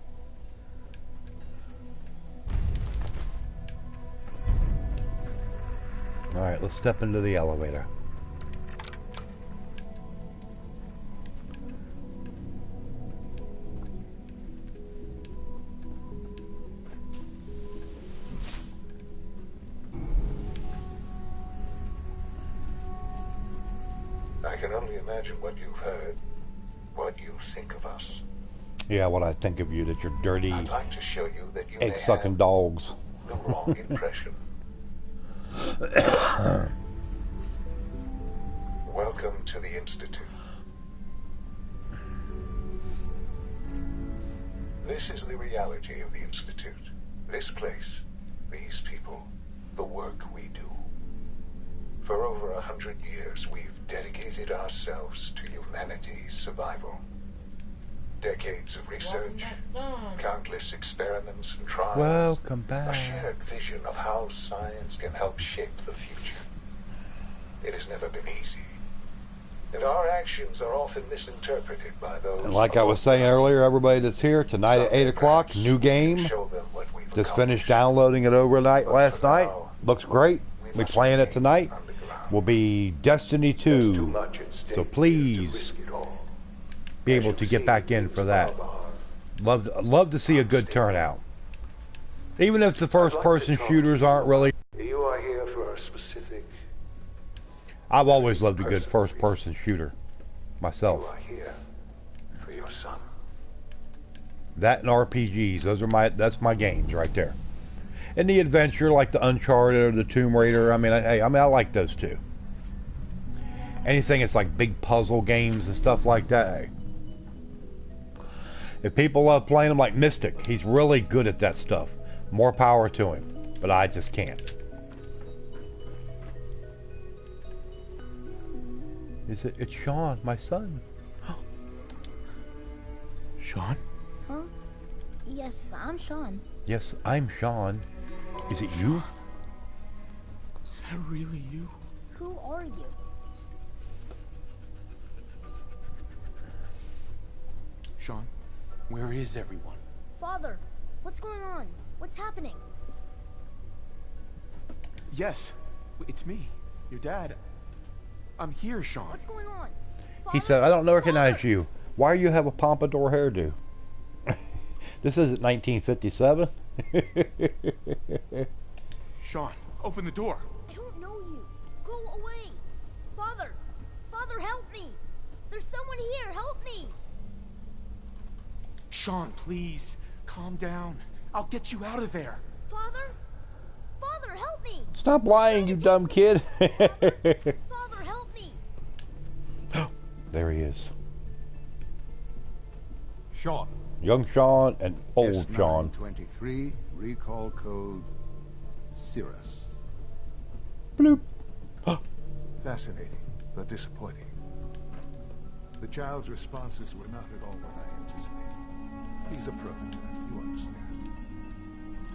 Alright, let's step into the elevator. I can only imagine what you've heard, what you think of us. Yeah, what I think of you, that you're dirty, I'd like to show you that you egg-sucking dogs. The wrong impression. Welcome to the Institute. This is the reality of the Institute. This place, these people, the work we do. For over 100 years, we've dedicated ourselves to humanity's survival. Decades of research, countless experiments and trials. Welcome back. A shared vision of how science can help shape the future. It has never been easy. And our actions are often misinterpreted by those... And like I was saying earlier, everybody that's here, tonight at 8 o'clock, new game. Just finished downloading it overnight last night. Looks great. We're playing it tonight. Will be Destiny 2. So please be able to get back in for that. Love to see a good turnout. Even if the first person shooters aren't really... You are here for a specific... I've always loved a good first person shooter myself. You are here for your son. That and RPGs, that's my games right there. And the adventure, like the Uncharted or the Tomb Raider, I like those too. Anything that's like big puzzle games and stuff like that. Hey. If people love playing them, like Mystic, he's really good at that stuff. More power to him, but I just can't. It's Sean, my son. Sean? Huh? Yes, I'm Sean. Yes, I'm Sean. Is it you? Is that really you? Who are you? Sean, where is everyone? Father, what's going on? What's happening? Yes, it's me, your dad. I'm here, Sean. What's going on? He said, I don't recognize you. Why do you have a pompadour hairdo? This isn't 1957. Sean, open the door. I don't know you. Go away. Father! Father, help me! There's someone here. Help me! Sean, please. Calm down. I'll get you out of there. Father? Father, help me! Stop lying, you dumb kid. Father, help me! There he is. Sean. Young Sean and old Sean. 23, recall code Cirrus. Bloop. Fascinating, but disappointing. The child's responses were not at all what I anticipated. He's a prototype, you understand.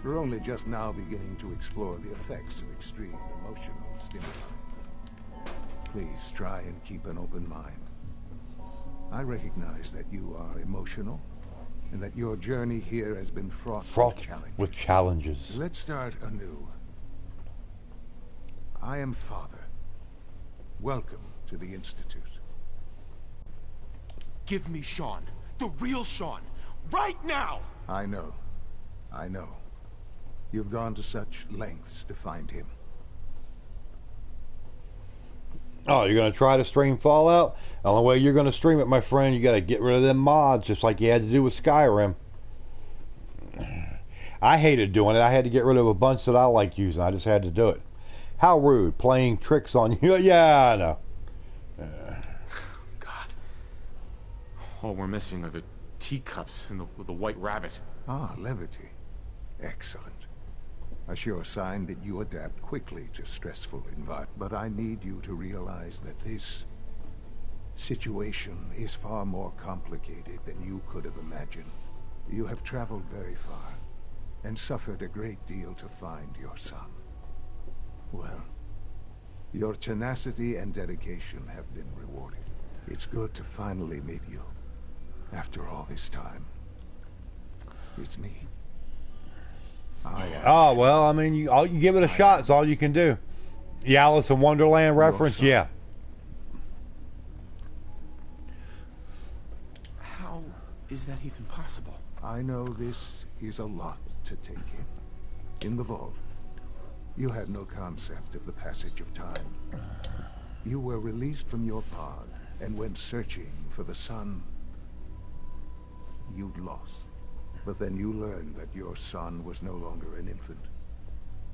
We're only just now beginning to explore the effects of extreme emotional stimuli. Please try and keep an open mind. I recognize that you are emotional, and that your journey here has been fraught with challenges. Let's start anew. I am Father. Welcome to the Institute. Give me Sean. The real Sean. Right now! I know. I know. You've gone to such lengths to find him. Oh, you're going to try to stream Fallout? The only way you're going to stream it, my friend, you got to get rid of them mods, just like you had to do with Skyrim. I hated doing it. I had to get rid of a bunch that I liked using. I just had to do it. How rude, playing tricks on you. Yeah, I know. God. All we're missing are the teacups and the white rabbit. Ah, levity. Excellent. A sure sign that you adapt quickly to stressful environments. But I need you to realize that this situation is far more complicated than you could have imagined. You have traveled very far and suffered a great deal to find your son. Well, your tenacity and dedication have been rewarded. It's good to finally meet you after all this time. It's me. Oh, well, I mean, you give it a shot. It's all you can do. The Alice in Wonderland reference, yeah. How is that even possible? I know this is a lot to take in. In the vault, you had no concept of the passage of time. You were released from your pod and went searching for the son you'd lost. But then you learned that your son was no longer an infant,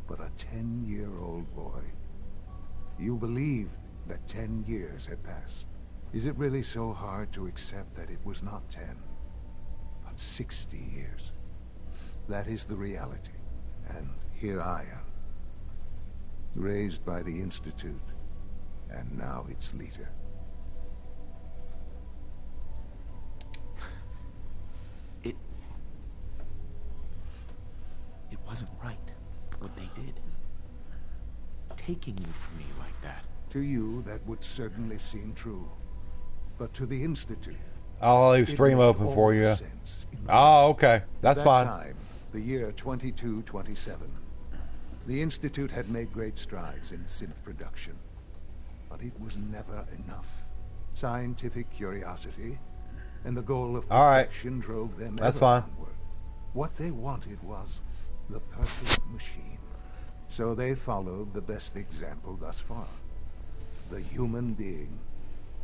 but a 10-year-old boy. You believed that 10 years had passed. Is it really so hard to accept that it was not 10, but 60 years? That is the reality. And here I am, raised by the Institute, and now its leader. It wasn't right, what they did. Taking you from me like that. To you, that would certainly seem true. But to the Institute... I'll leave stream open for you. Oh, okay. That's fine. At that time, the year 2227, the Institute had made great strides in synth production. But it was never enough. Scientific curiosity and the goal of perfection drove them ever onward. What they wanted was the perfect machine. So they followed the best example thus far. The human being.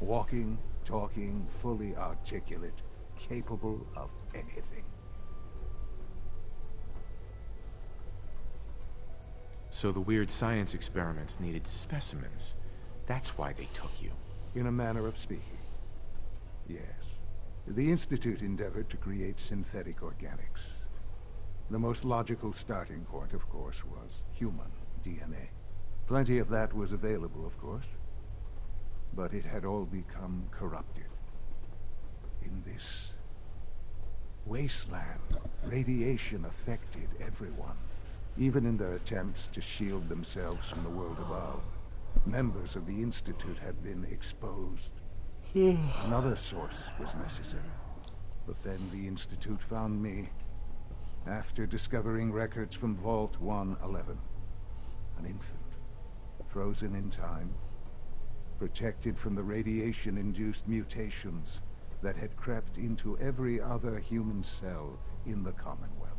Walking, talking, fully articulate, capable of anything. So the weird science experiments needed specimens. That's why they took you. In a manner of speaking. Yes. The Institute endeavored to create synthetic organics. The most logical starting point, of course, was human DNA. Plenty of that was available, of course. But it had all become corrupted. In this wasteland, radiation affected everyone, even in their attempts to shield themselves from the world above. Members of the Institute had been exposed. Another source was necessary. But then the Institute found me after discovering records from Vault 111. An infant, frozen in time, protected from the radiation-induced mutations that had crept into every other human cell in the Commonwealth.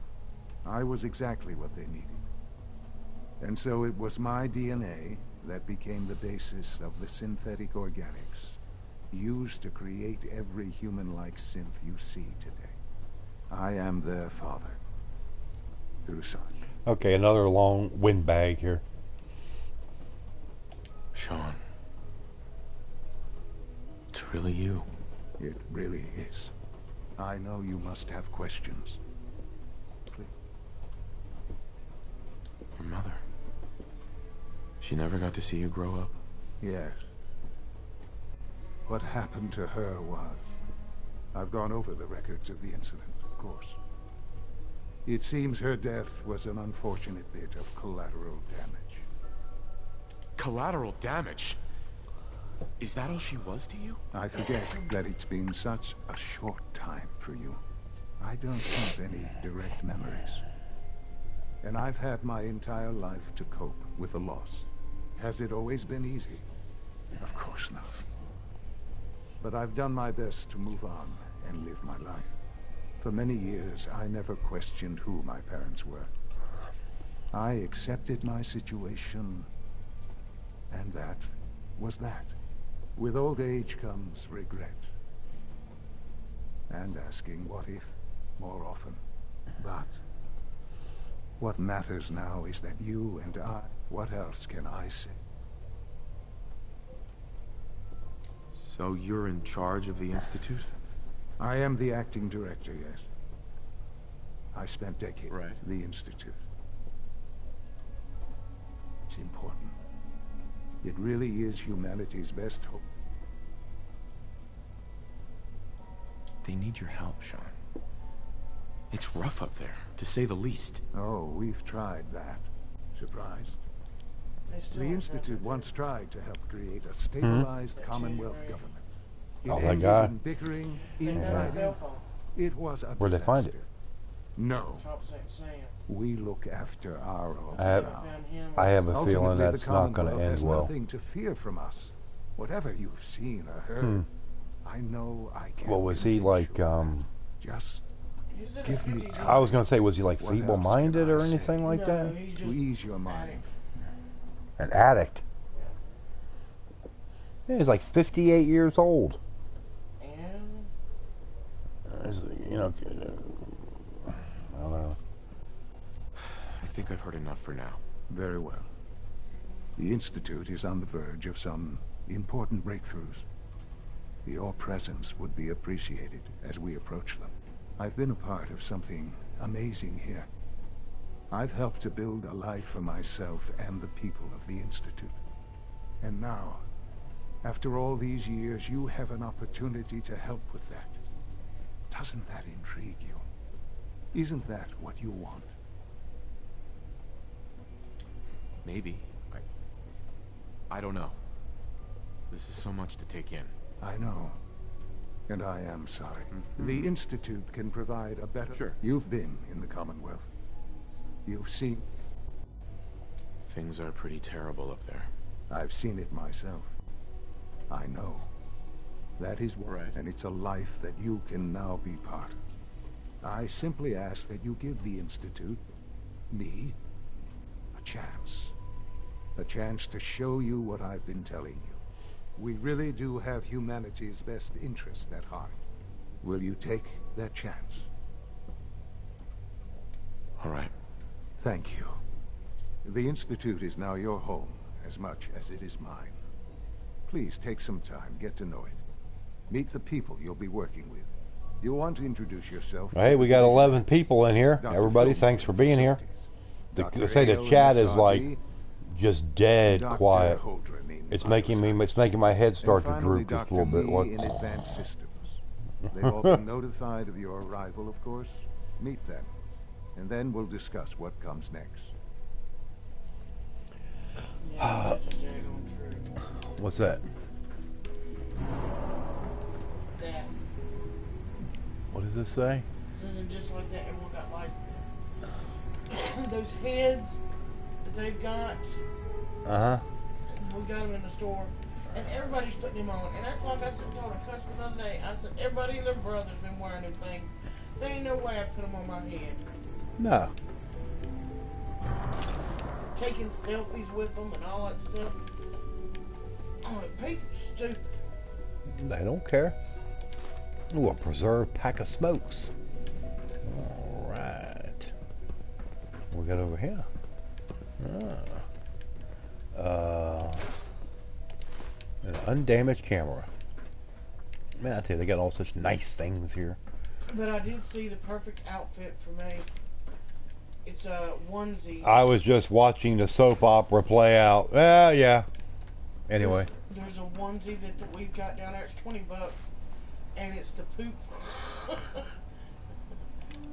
I was exactly what they needed. And so it was my DNA that became the basis of the synthetic organics used to create every human-like synth you see today. I am their father. Through son. Okay, another long windbag here. Sean. It's really you. It really is. I know you must have questions. Please. Your mother. She never got to see you grow up? Yes. What happened to her was... I've gone over the records of the incident, of course. It seems her death was an unfortunate bit of collateral damage. Collateral damage? Is that all she was to you? I forget that it's been such a short time for you. I don't have any direct memories. And I've had my entire life to cope with the loss. Has it always been easy? Of course not. But I've done my best to move on and live my life. For many years, I never questioned who my parents were. I accepted my situation, and that was that. With old age comes regret. And asking what if more often. But what matters now is that you and I... What else can I say? So you're in charge of the Institute? I am the acting director, yes. I spent decades at the Institute. It's important. It really is humanity's best hope. They need your help, Sean. It's rough up there, to say the least. Oh, we've tried that. Surprised? The Institute once tried to help create a stabilized Commonwealth government. It ended in bickering, infighting. It was a Where'd they find it? No. We look after our own. I have a feeling Ultimately, that's not going to end has well. Nothing to fear from us. Whatever you've seen or heard, I know I can't. What was he like? Just give me time. I was going to say, was he like feeble-minded or anything like that? To ease your mind. An addict. Yeah, he's like 58 years old. You know, I don't know. I think I've heard enough for now. Very well. The Institute is on the verge of some important breakthroughs. Your presence would be appreciated as we approach them. I've been a part of something amazing here. I've helped to build a life for myself and the people of the Institute. And now, after all these years, you have an opportunity to help with that. Doesn't that intrigue you? Isn't that what you want? Maybe. I don't know. This is so much to take in. I know. And I am sorry. The Institute can provide a better... Sure. You've been in the Commonwealth. You've seen... Things are pretty terrible up there. I've seen it myself. I know. That is right. And it's a life that you can now be part of. I simply ask that you give the Institute, me, a chance. A chance to show you what I've been telling you. We really do have humanity's best interest at heart. Will you take that chance? All right. Thank you. The Institute is now your home, as much as it is mine. Please take some time, get to know it. Meet the people you'll be working with. You'll want to introduce yourself. Hey, we got 11 people in here. Everybody, thanks for being here. They say the chat is like just dead quiet. It's making my head start to droop just a little bit. What? In advanced systems. They've all been notified of your arrival, of course. Meet them, and then we'll discuss what comes next. What's that? What does this say? This isn't just like that. Everyone got licensed. Those heads that they've got. We got them in the store, and everybody's putting them on. And that's like I said, told a customer the other day. I said everybody and their brother's been wearing them things. There ain't no way I put them on my head. No. Taking selfies with them and all that stuff. Oh, people stupid. They don't care. Ooh, a preserved pack of smokes. All right. What we got over here? An undamaged camera. Man, I tell you, they got all such nice things here. But I did see the perfect outfit for me. It's a onesie. I was just watching the soap opera play out. Yeah. Anyway. There's a onesie that we've got down there. It's $20. And it's the poop.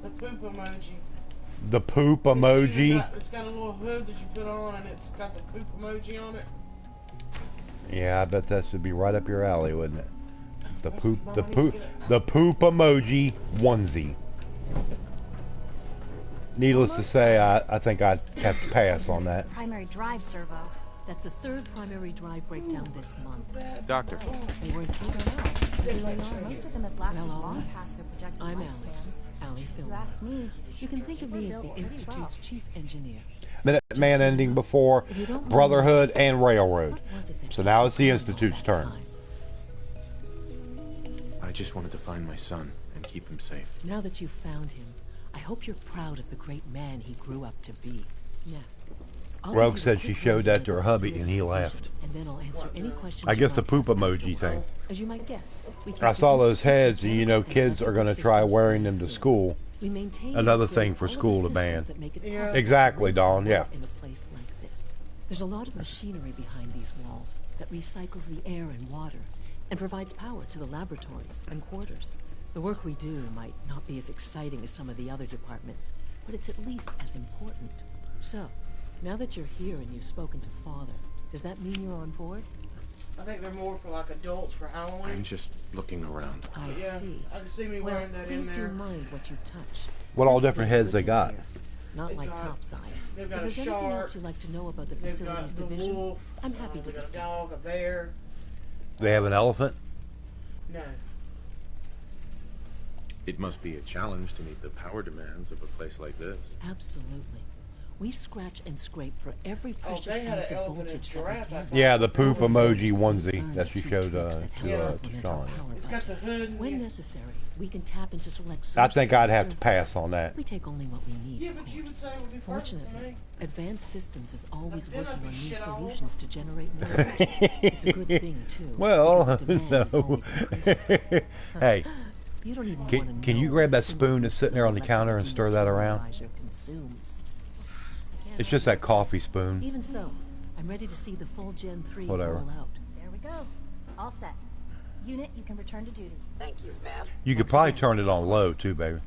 The poop emoji. The poop emoji? It's got a little hood that you put on, and it's got the poop emoji on it. Yeah, I bet that should be right up your alley, wouldn't it? The poop emoji onesie. Needless to say, I think I'd have to pass on that. Primary drive servo. That's the third primary drive breakdown this month. Doctor. They weren't keeping up. Really are. Most of them have lasted Well, long past their projected I'm lifespans. Allie If Phil. you ask me, You can think of me as the Institute's chief engineer. Minuteman ending before Brotherhood and Railroad. So now it's the Institute's turn. I just wanted to find my son and keep him safe. Now that you've found him, I hope you're proud of the great man he grew up to be. Now, Rogue said she showed that to her hubby and he laughed. and then I'll answer any questions. I guess the poop emoji thing. As you might guess, we keep I the saw those Institute's heads, and you know, kids are going to try wearing them to school. We maintain Another and thing upgrade for all of school the to ban. systems that make it possible Exactly, to Dawn. Yeah. in a place like this. There's a lot of machinery behind these walls that recycles the air and water and provides power to the laboratories and quarters. The work we do might not be as exciting as some of the other departments, but it's at least as important. So, now that you're here and you've spoken to Father, does that mean you're on board? I think they're more for like adults for Halloween. I'm just looking around. I Yeah, see. I can see me Well, wearing that in please there. do mind what you touch. What all Since different they're heads they good got? here, not They like got- topside. they've If got a there's anything shark, else you'd like to know about the They've facilities got the division, wolf. I'm happy to They got a discuss. dog, a bear. They have an elephant. No. It must be a challenge to meet the power demands of a place like this. Absolutely. We scratch and scrape for every Oh, precious they had ounce an of elephant and voltage that we giraffe, I can. thought. Yeah, the poop Over the emoji years, we've onesie learned that a she few showed tricks that help to supplement our Sean. power It's budget. got the hood and When the- necessary, we can tap into select sources I think on I'd the have to surface. pass on that. We take only what we need. Yeah, of but you would course. say it would be perfect for Fortunately, me. Advanced Systems is always Then I'd working be on new shit all over. solutions to generate more energy. It's a good thing, too. Well, because the demand is no. always increasing. Hey, You don't even can wanna you know grab what that spoon that's sitting there on the counter and stir that around? Fertilizer consumes. It's just that coffee spoon. Even so, I'm ready to see the full Gen 3 Whatever. roll out. there we go. All set. Unit, you can return to duty. Thank you, ma'am. You could probably turn it on low too, baby.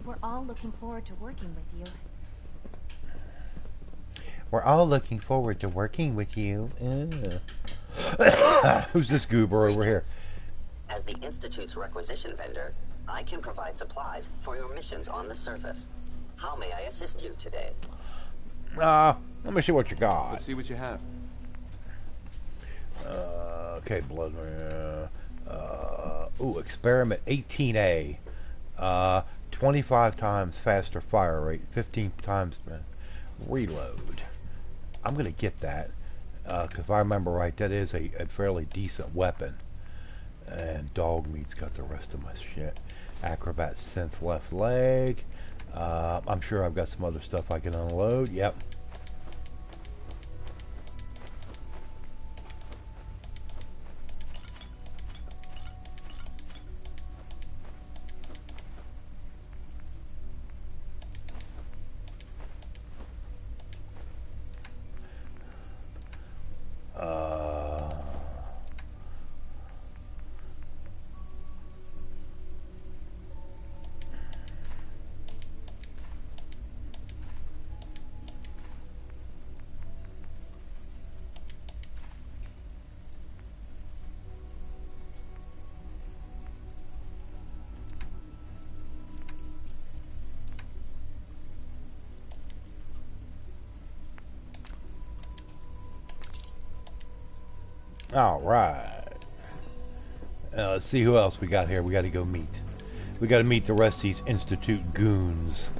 We're all looking forward to working with you. We're all looking forward to working with you. Who's this goober over here? As the Institute's requisition vendor, I can provide supplies for your missions on the surface. How may I assist you today? Let me see what you got. Let's see what you have. Okay, blood. Ooh, experiment 18A. 25 times faster fire rate, 15 times reload. I'm gonna get that because if I remember right, that is a fairly decent weapon. And dog meat's got the rest of my shit. Acrobat synth left leg. I'm sure I've got some other stuff I can unload. Yep. All right. Let's see who else we got here. We got to go meet. We got to meet the rest of these Institute goons.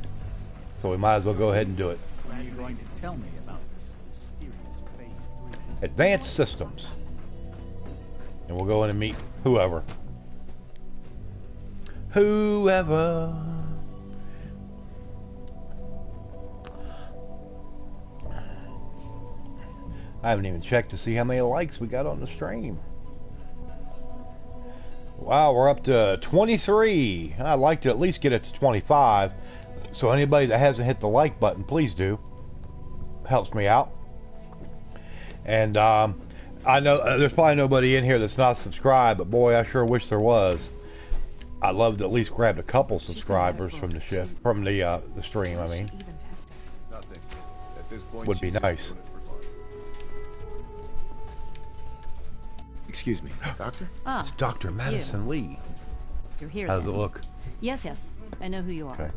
So we might as well go ahead and do it. What are you going to tell me about this mysterious Phase 3? Advanced Systems. And we'll go in and meet whoever. Whoever. I haven't even checked to see how many likes we got on the stream. Wow, we're up to 23. I'd like to at least get it to 25. So anybody that hasn't hit the like button, please do. Helps me out. And I know there's probably nobody in here that's not subscribed, but boy, I sure wish there was. I'd love to at least grab a couple subscribers from the shift, from the stream. I mean, Nothing. At this point, would be she's just nice. doing it for fun. Excuse me, doctor? Ah, It's Dr. Madison Lee. You're here. How does then. it look? Yes, yes. I know who you are. Okay.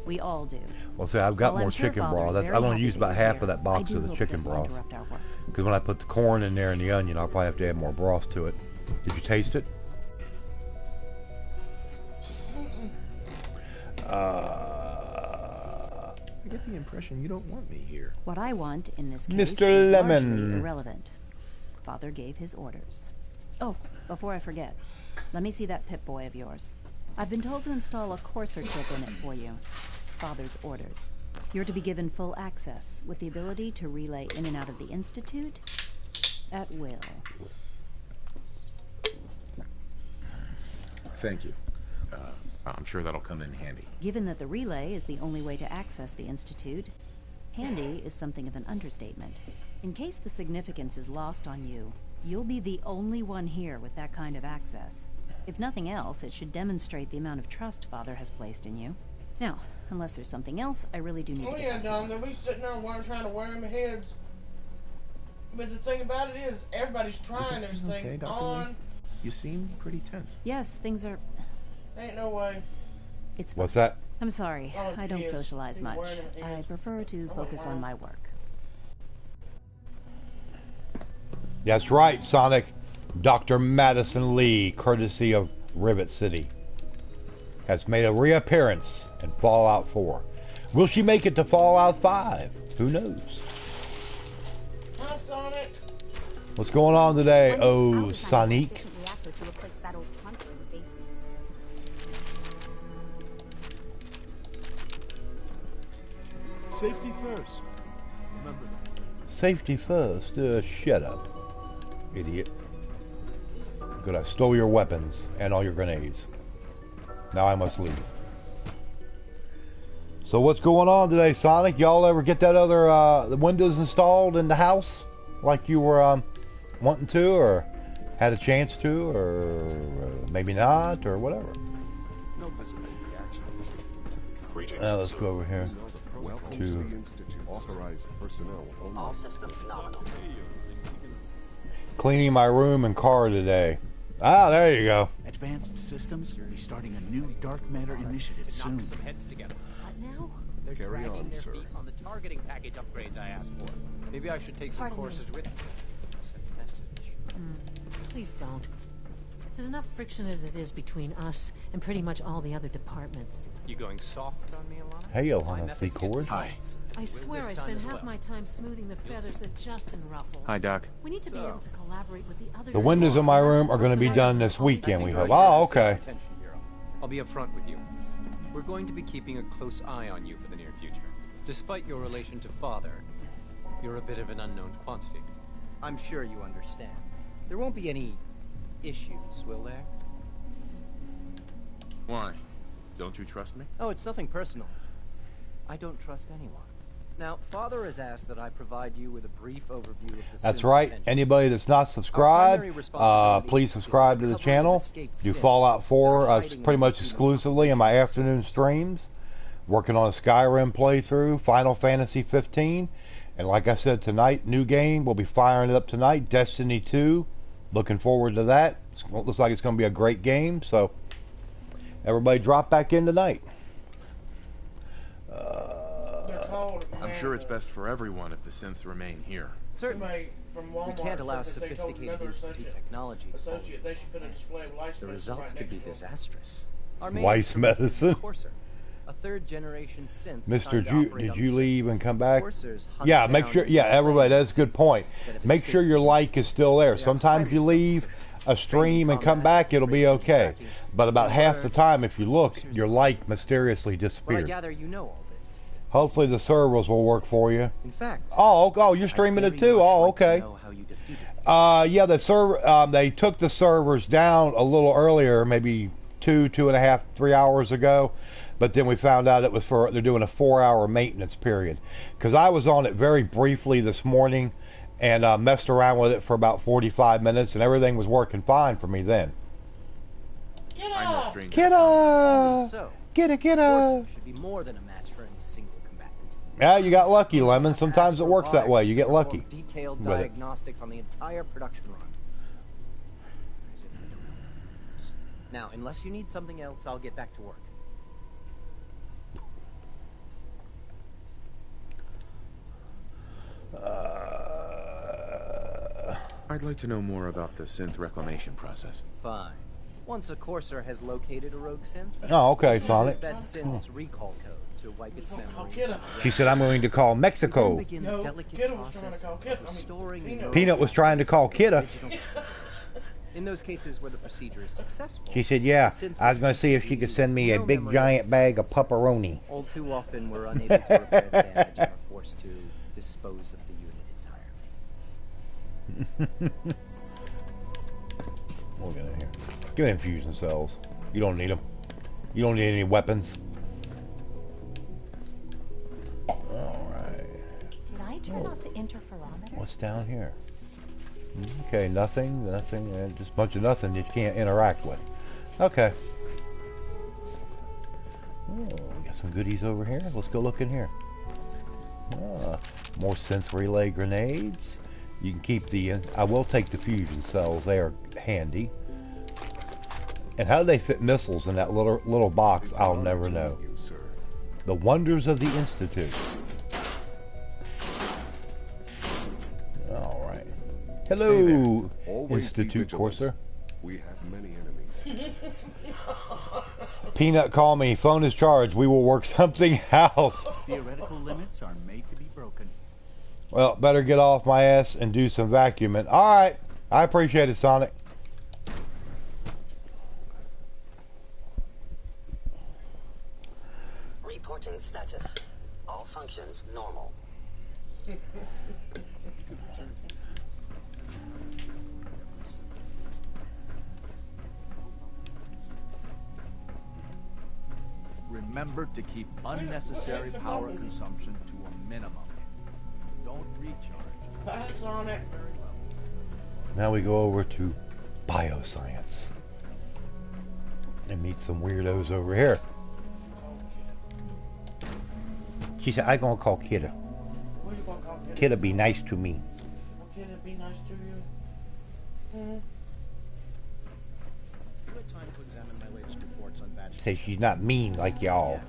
We all do. Well, see, I've got Well, I'm more sure chicken Father broth. is That's, very I'm going to happy use that about you're half here. of that box I do of the hope chicken this will broth. interrupt our work. Because when I put the corn in there and the onion, I'll probably have to add more broth to it. Did you taste it? I get the impression you don't want me here. What I want in this case Mr. is Lemon. largely irrelevant. Father gave his orders. Oh, before I forget, let me see that Pip-Boy of yours. I've been told to install a Courser chip in it for you. Father's orders. You're to be given full access, with the ability to relay in and out of the Institute at will. Thank you. I'm sure that'll come in handy. Given that the relay is the only way to access the Institute, handy is something of an understatement. In case the significance is lost on you, you'll be the only one here with that kind of access. If nothing else, it should demonstrate the amount of trust Father has placed in you. Now, unless there's something else, I really do need to Oh get yeah, back to Dom, they'll be sitting there trying to wear them heads. But the thing about it is, everybody's trying those okay, things Dr. on. Lee? You seem pretty tense. Yes, things are... Ain't no way. It's What's fine. that? I'm sorry, Oh, I don't kids. socialize He's much. wearing them I heads. prefer to focus on my work. That's right, Sonic. Dr. Madison Lee, courtesy of Rivet City, has made a reappearance in Fallout 4. Will she make it to Fallout 5? Who knows? Hi, Sonic. What's going on today, oh Sonic? Reactor to replace that old puncher in the basement. Safety first. Remember that. Safety first. Shut up, idiot. Good, I stole your weapons and all your grenades. Now I must leave. So what's going on today, Sonic? Y'all ever get that other the windows installed in the house like you were wanting to, or had a chance to, or maybe not, or whatever? No visible reaction. Let's go over here Welcome to to the Institute. Authorized personnel only. All systems nominal. cleaning my room and car today. Ah, there you go. Advanced Systems will be starting a new dark matter initiative soon. Knock some heads together. What now? They're Carry dragging on, their sir. feet on the targeting package upgrades I asked for. Maybe I should take some Pardon me. courses with me. Send a message. Please don't. There's enough friction as it is between us and pretty much all the other departments. You going soft on me, Alana? Hey, My Ohana, methods see get chords? results. I swear this I time spend as half well. my time smoothing the feathers that Justin ruffles. Hi, Doc. We need to be able to collaborate with the other The windows in my room are going to be done this weekend, we hope. Oh, okay. Attention, Bureau. I'll be upfront with you. We're going to be keeping a close eye on you for the near future. Despite your relation to Father, you're a bit of an unknown quantity. I'm sure you understand. There won't be any issues, will there? Why? Don't you trust me? Oh, it's nothing personal. I don't trust anyone. Now, Father has asked that I provide you with a brief overview of the That's synth right. engine. Anybody that's not subscribed, please subscribe to the channel. Do Fallout 4 pretty much exclusively in my afternoon streams. Working on a Skyrim playthrough, Final Fantasy 15. And like I said tonight, new game. We'll be firing it up tonight. Destiny 2. Looking forward to that. It looks like it's going to be a great game. So everybody drop back in tonight. I'm sure it's best for everyone if the synths remain here. Somebody from Walmart We can't allow said that they told sophisticated another Institute technology to fall. associate they should put a display of license The results right could be next to it. disastrous. Our main Weiss instrument is medicine. the Courser, a third-generation synth Mr. designed to operate Did on you the leave surface. and come back? Coursers hunt Yeah, make down sure. Yeah, everybody, that's a good point. that have Make sure escaped your the like is still there. Sometimes you leave a stream and come back, it'll be okay. But about half the time, if you look, your like mysteriously Well, I disappeared. gather you know all this. Hopefully the servers will work for you. In fact, Oh, you're streaming it too. Oh, okay. know how you defeated me. Yeah, the server. They took the servers down a little earlier, maybe 2.5, 3 hours ago. But then we found out it was they're doing a 4-hour maintenance period. Because I was on it very briefly this morning and messed around with it for about 45 minutes, and everything was working fine for me then. I'm no stranger. Kidda! So, Get it, Courser should be more than a match for any single combatant. Yeah, you got lucky, Lemon. Sometimes it works that way. You get lucky. Detailed with it. diagnostics on the entire production run. as if we don't have names. Now, unless you need something else, I'll get back to work. I'd like to know more about the synth reclamation process. Fine. Once a courser has located a rogue synth, Oh, okay, it Sonic. uses that synth's recall code to wipe its memory. She said, I'm going to call Mexico. Then begin the delicate process of restoring Peanut was trying to call Kidda. In those cases where the procedure is successful, She said, yeah, I was going to see if she could send me a big giant bag of pepperoni. all too often we're unable to repair the damage and are forced to dispose of the unit entirely. We'll get in here. Give me infusion cells. You don't need them. You don't need any weapons. Alright. Did I turn off the interferometer? What's down here? Okay, nothing, and just a bunch of nothing you can't interact with. Okay. Oh, we got some goodies over here. Let's go look in here. More synth relay grenades. You can keep the... I will take the fusion cells. They are handy. And how do they fit missiles in that little box? I'll never know. The wonders of the Institute. All right. Hello, Institute Courser. We have many enemies. Peanut, call me. Phone is charged. We will work something out. Theoretical limits are made to be broken. Well, better get off my ass and do some vacuuming. All right. I appreciate it, Sonic. Reporting status. All functions normal. Remember to keep unnecessary power consumption to a minimum. Don't recharge. Pass on it. Now we go over to bioscience and meet some weirdos over here. She said, I'm going to call Kidda. What are you going to call Kidda? Kidda be nice to me. Kidda be nice to you? You had time to examine my latest reports on batch. Say she's not mean like y'all.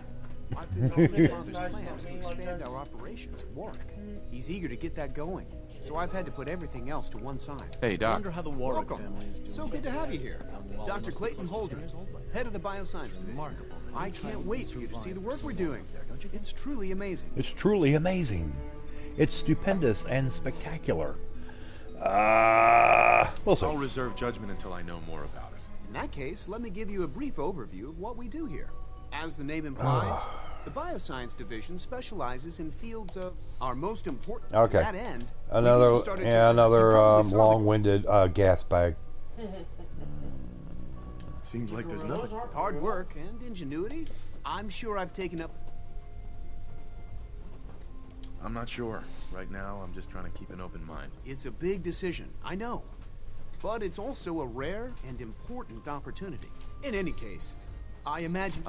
There's plans to expand our operations at Warwick. He's eager to get that going, so I've had to put everything else to one side. Hey, Doc. Wonder how the Warwick family is doing. So good to have you here, Dr. Clayton Holder, head of the Bioscience Division. I can't wait for you to see the work we're doing. It's truly amazing. It's truly amazing. It's stupendous and spectacular. We'll see. I'll reserve judgment until I know more about it. In that case, let me give you a brief overview of what we do here. As the name implies, the Bioscience Division specializes in fields of our most important. Okay. To that end, Another long-winded gas bag. Seems like there's nothing. Hard work and ingenuity. I'm sure I've taken up. I'm not sure. Right now, I'm just trying to keep an open mind. It's a big decision, I know. But it's also a rare and important opportunity. In any case, I imagine...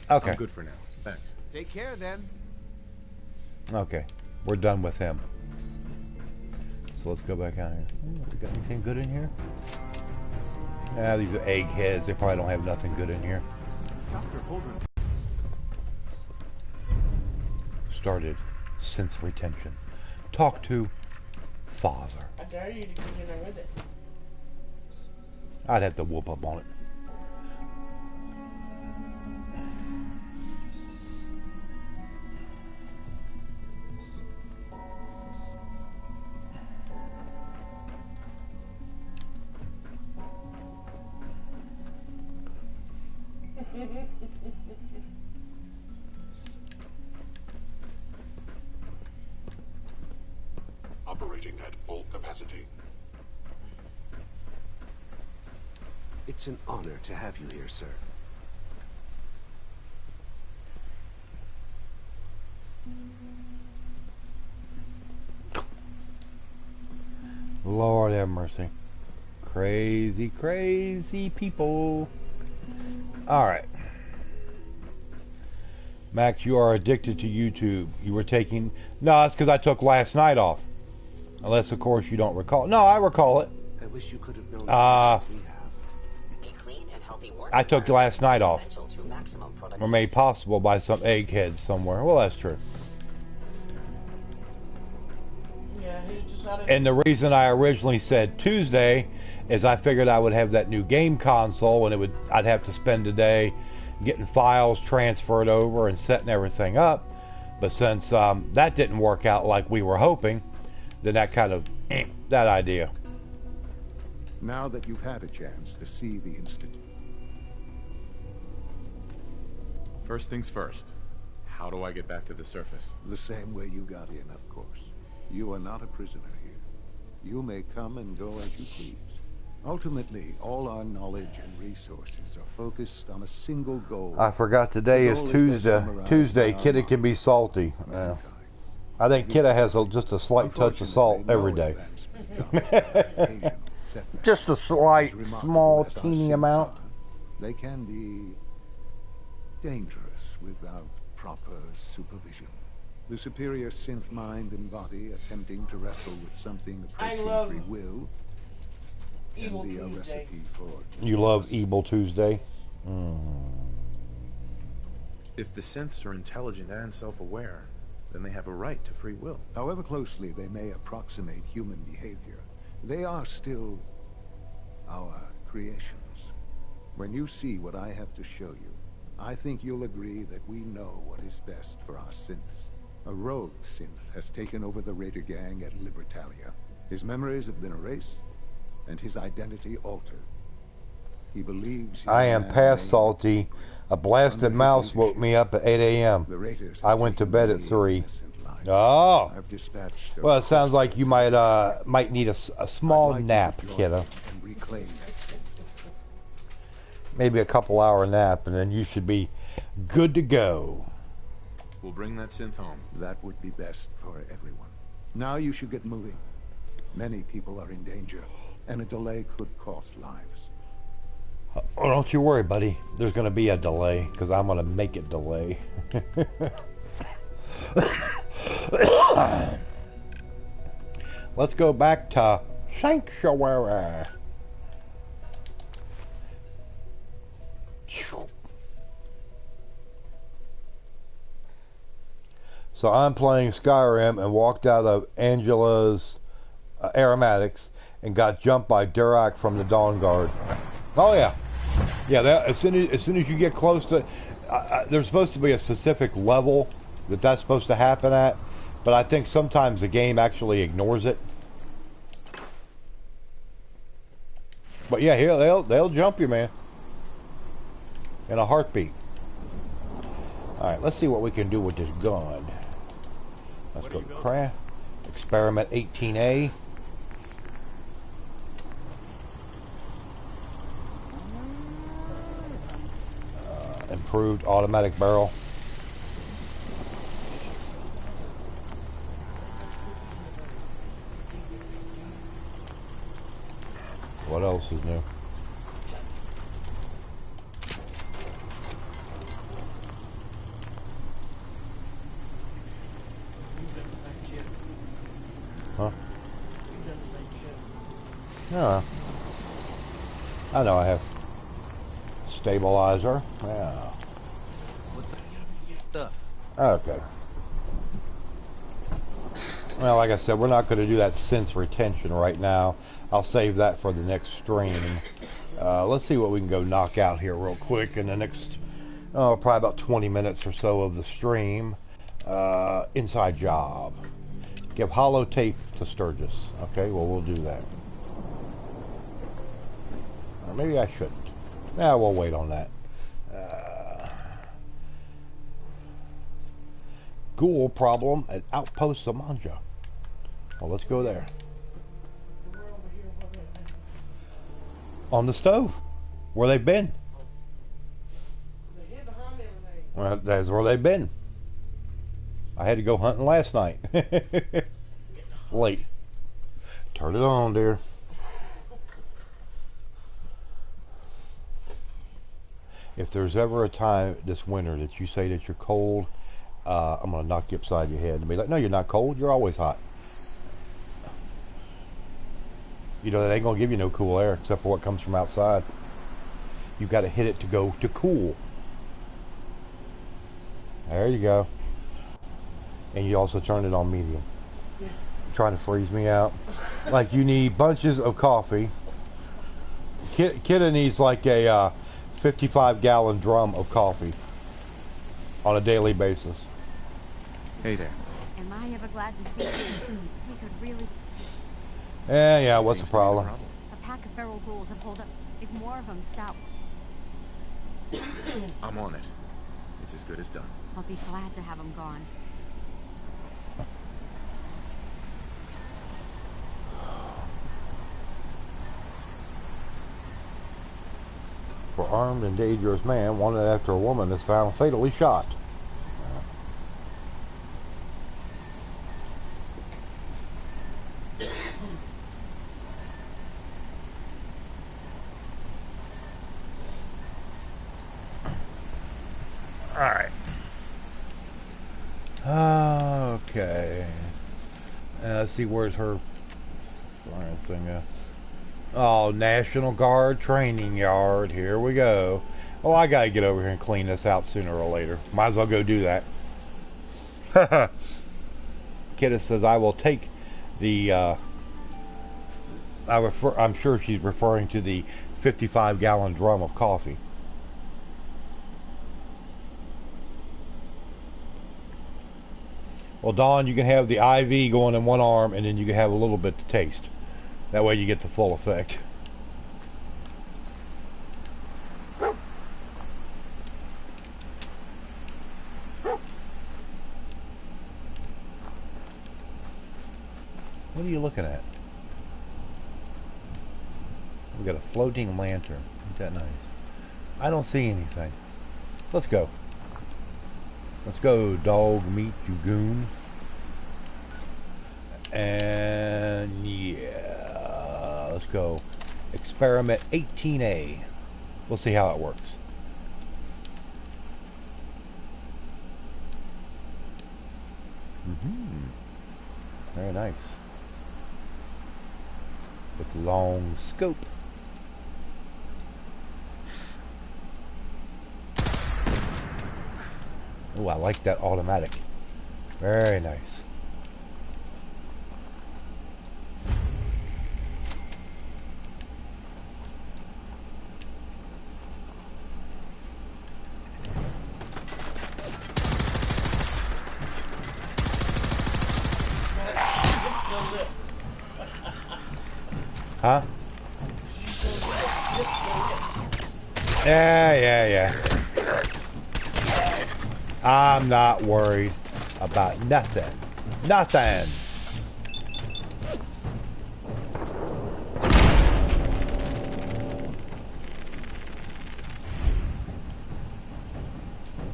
Okay. I'm good for now. Thanks. Take care, then. Okay. We're done with him. So let's go back out here. We got anything good in here? Ah, these are eggheads. They probably don't have nothing good in here. Dr. Holder. Started synth retention. Talk to father. I dare you to get in there with it. I'd have to whoop up on it. Operating at full capacity. It's an honor to have you here, sir. Lord have mercy. Crazy, crazy people. Alright. Max, you are addicted to YouTube. You were taking... No, that's because I took last night off. Unless, of course, you don't recall. No, I recall it. I wish you could have known we have. A clean and healthy work I took last night off. essential to maximum Or productivity. made possible by some eggheads somewhere. Well, that's true. Yeah, he's decided. And the reason I originally said Tuesday is I figured I would have that new game console and I'd have to spend the day getting files transferred over and setting everything up. But since that didn't work out like we were hoping, then that kind of that idea. Now that you've had a chance to see the Institute. First things first. How do I get back to the surface? The same way you got in, of course. You are not a prisoner here. You may come and go as you please. Ultimately, all our knowledge and resources are focused on a single goal. I forgot today is Tuesday. Kidda can be salty. Yeah. I think Kidda has just a slight touch of salt every day. Just a slight, small, teeny amount. They can be dangerous without proper supervision. The superior synth mind and body attempting to wrestle with something approaching free will can be a recipe for... You love Evil Tuesday? If the synths are intelligent and self-aware, then they have a right to free will. However closely they may approximate human behavior, they are still our creations. When you see what I have to show you, I think you'll agree that we know what is best for our synths. A rogue synth has taken over the Raider gang at Libertalia. His memories have been erased, and his identity altered. He believes he's I am past salty. A blasted mouse woke me up at 8 a.m. I went to bed at 3. Oh. Well, it sounds like you might need a small nap, kiddo. Maybe a couple-hour nap, and then you should be good to go. We'll bring that synth home. That would be best for everyone. Now you should get moving. Many people are in danger, and a delay could cost lives. Oh, don't you worry, buddy. There's going to be a delay, because I'm going to make it delay. Let's go back to Sanctuary. So I'm playing Skyrim and walked out of Angela's aromatics and got jumped by Durak from the Dawn Guard. Oh yeah, yeah. As soon as you get close to, there's supposed to be a specific level that's supposed to happen at, but I think sometimes the game actually ignores it. But yeah, here they'll jump you, man, in a heartbeat. All right, let's see what we can do with this gun. Let's go to craft. Experiment 18A. Improved automatic barrel. What else is new? Huh? Yeah. I know I have. Stabilizer. Yeah. What's that stuff? Okay. Well, like I said, we're not going to do that synth retention right now. I'll save that for the next stream. Let's see what we can go knock out here real quick in the next, probably about 20 minutes or so of the stream. Inside job. Give holotape to Sturgis. Okay, well, we'll do that. Or maybe I shouldn't. Yeah, we'll wait on that. Ghoul problem at Outpost Samanja. Well, let's go there. On the stove. Where they've been. Well, that's where they've been. I had to go hunting last night. Late. Turn it on, dear. If there's ever a time this winter that you say that you're cold, I'm going to knock you upside your head and be like, no, you're not cold. You're always hot. You know, that ain't gonna give you no cool air except for what comes from outside. You got to hit it to go to cool. There you go. And you also turn it on medium. Yeah. You're trying to freeze me out. Like you need bunches of coffee. Kidda needs like a 55-gallon drum of coffee on a daily basis. Hey there. Am I ever glad to see you? We could really... Yeah, what's the problem? A pack of feral ghouls have pulled up. If more of them stop... I'm on it. It's as good as done. I'll be glad to have them gone. For armed and dangerous man wanted after a woman is found fatally shot. Alright. Okay. Let's see, where's her science thing at? Oh, National Guard Training Yard. Here we go. Oh, I gotta get over here and clean this out sooner or later. Might as well go do that. Kidda says I will take the I'm sure she's referring to the 55-gallon drum of coffee. Well, Dawn, you can have the IV going in one arm, and then you can have a little bit to taste. That way you get the full effect. What are you looking at? We got a floating lantern. Isn't that nice? I don't see anything. Let's go. Let's go, dog meat, you goon. And yeah, let's go. Experiment 18A. We'll see how it works. Very nice. With long scope. Oh, I like that automatic. Very nice. Huh? Yeah. I'm not worried about nothing. Nothing.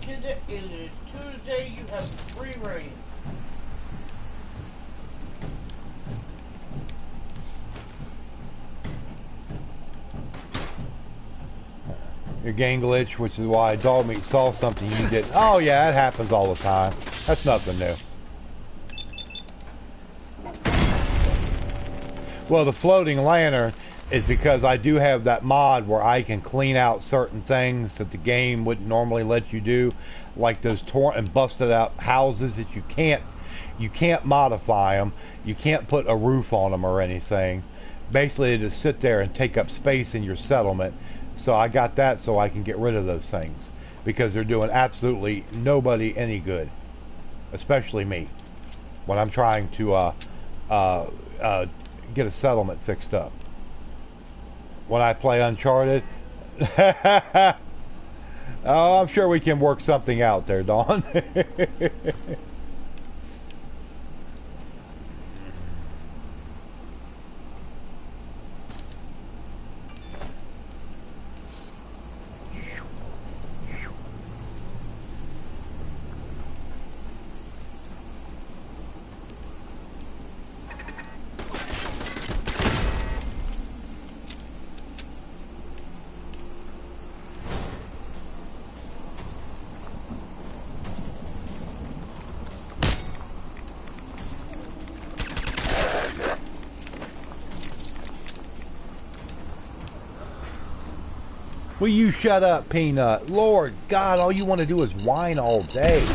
It is Tuesday, you have free reign. Your game glitch, which is why dog meat saw something you did. Oh yeah, it happens all the time. That's nothing new. Well, the floating lantern is because I do have that mod where I can clean out certain things that the game wouldn't normally let you do, like those torn and busted out houses that you can't modify them. You can't put a roof on them or anything. Basically, they just sit there and take up space in your settlement. So I got that so I can get rid of those things, because they're doing absolutely nobody any good, especially me, when I'm trying to get a settlement fixed up. When I play Uncharted, oh, I'm sure we can work something out there, Dawn. Will you shut up, Peanut? Lord God, all you want to do is whine all day.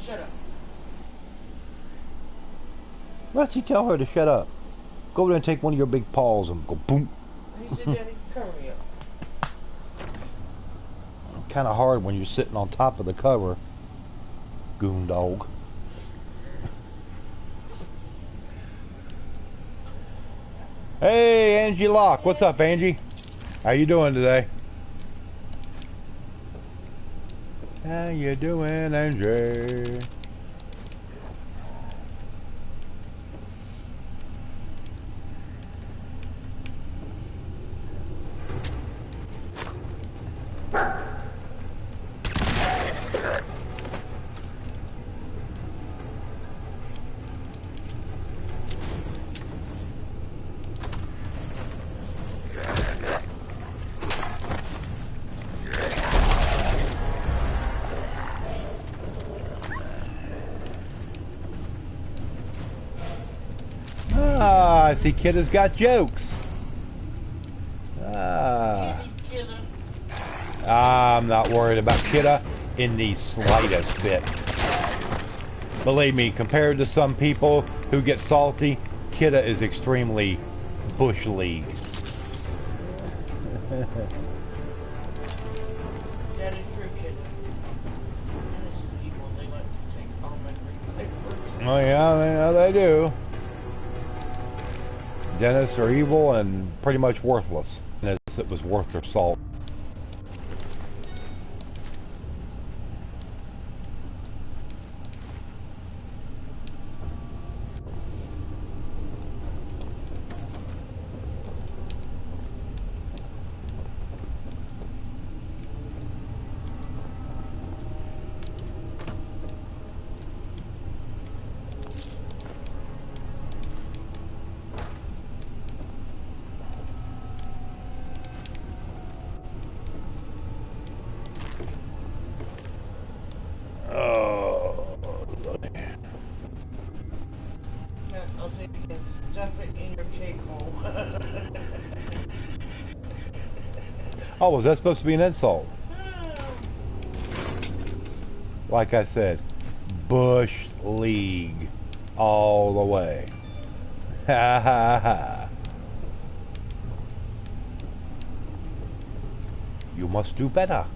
Shut up. What's he tell her to shut up? Go over there and take one of your big paws and go boom. He said, Daddy, cover me up. Kind of hard when you're sitting on top of the cover, goon dog. Hey, Angie Locke. What's up, Angie? How you doing today? How you doing, Angie? I see Kidda's got jokes. I'm not worried about Kidda in the slightest bit. Believe me, compared to some people who get salty, Kidda is extremely Bush League. That is true, kid. And this is evil. They like to take all my great papers. Oh yeah, they do. Dentists are evil and pretty much worthless. As it was worth their salt. I'll say it again. Stuff it in your cake hole. Oh, was that supposed to be an insult? Like I said, Bush League all the way. Ha ha ha. You must do better.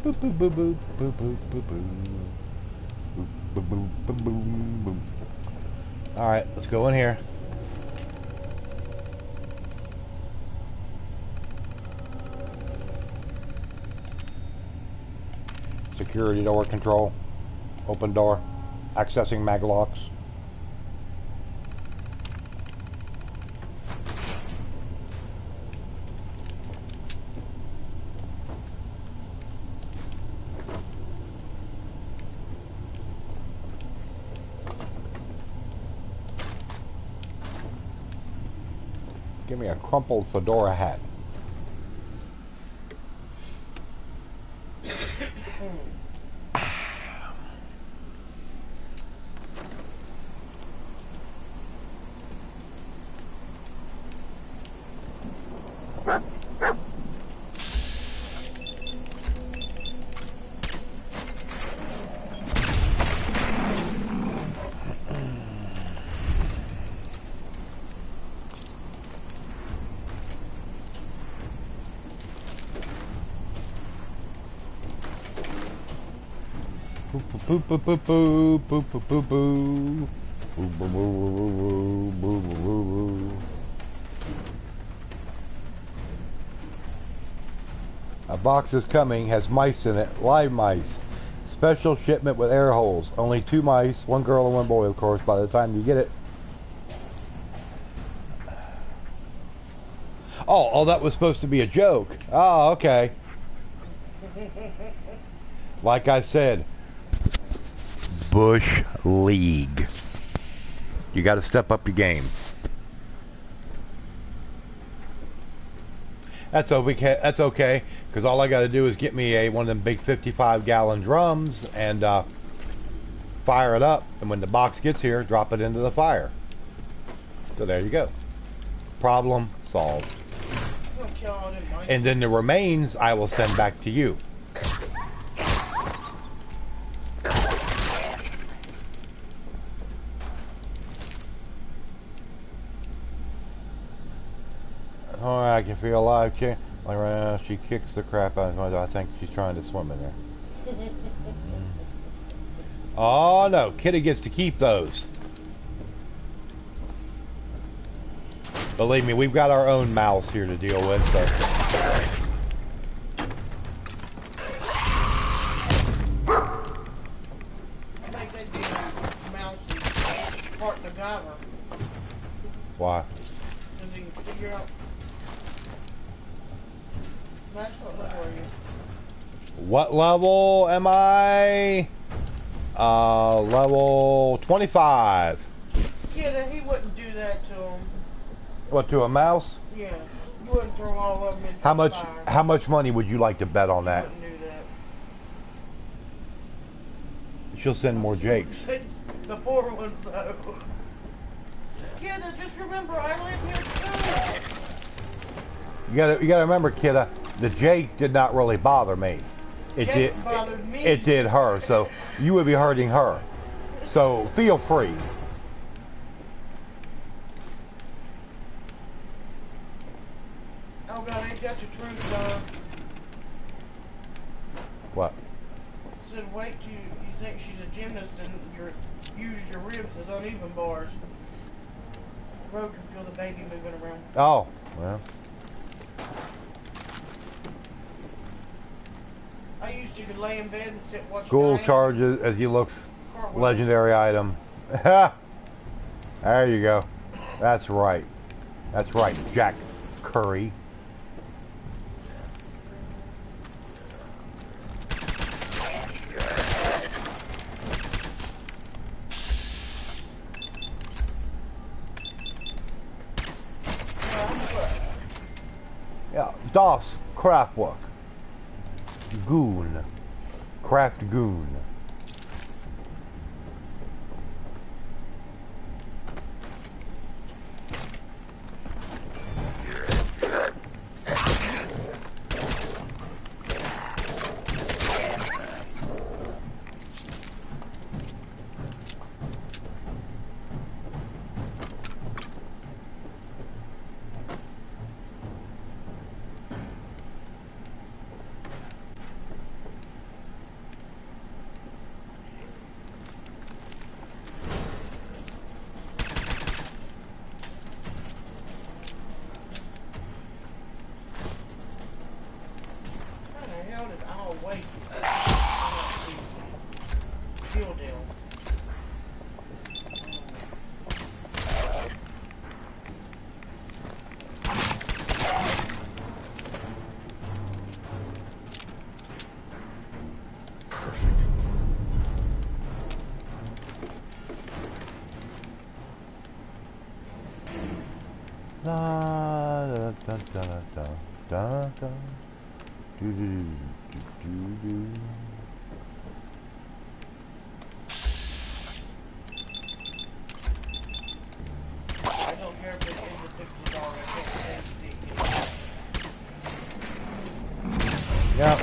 Boop boop boop boop boop boop boop boop boop boop boop boop boop. All right, let's go in here. Security door control. Open door. Accessing mag locks. Give me a crumpled fedora hat. Boop boop boop boop boop boop boop boop boop boop boop boop boop. A box is coming, has mice in it, live mice. Special shipment with air holes. Only 2 mice, 1 girl and 1 boy, of course, by the time you get it. Oh, that was supposed to be a joke. Oh, okay. Like I said, Bush League. You got to step up your game. That's okay, because all I got to do is get me one of them big 55-gallon drums and fire it up, and when the box gets here, drop it into the fire. So there you go. Problem solved. And then the remains I will send back to you. Oh, I can feel alive. Like right now, she kicks the crap out of me. I think she's trying to swim in there. Oh no, Kitty gets to keep those. Believe me, we've got our own mouse here to deal with. So. I think they do mouse is part MacGyver. Why? Because he can figure out. That's what level are you? What level am I? Level 25. Yeah, he wouldn't do that to him. What, to a mouse? Yeah, you wouldn't throw all of them into How the much? fire. How much money would you like to bet on that? Wouldn't do that. She'll send more Jakes. The poor ones, though. Yeah, just remember, I live here too. You gotta remember, kidda, the Jake did not really bother me. It bothered me. It did her. So you would be hurting her. So feel free. Oh God, ain't that the truth, Don? What? Said, wait till you think she's a gymnast and use your ribs as uneven bars. The road can feel the baby moving around. Oh, well. I used to lay in bed and sit watching. Ghoul charges as he looks. Legendary item. There you go. That's right. That's right, Jack Curry. Yeah, DOS Craftwork. Goon. Craft Goon. I don't care if it's in the $50, I can't stand to see it. Yeah.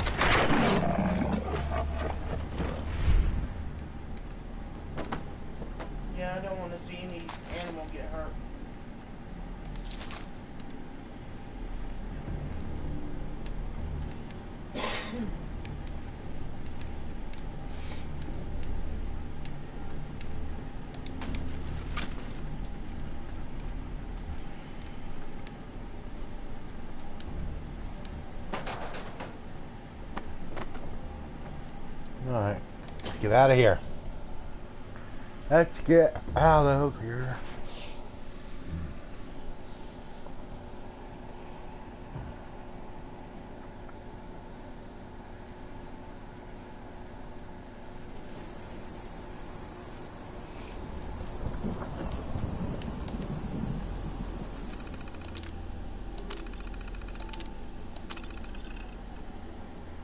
Yeah, I don't want to see any animal get hurt. Alright. get out of here. Let's get out of here.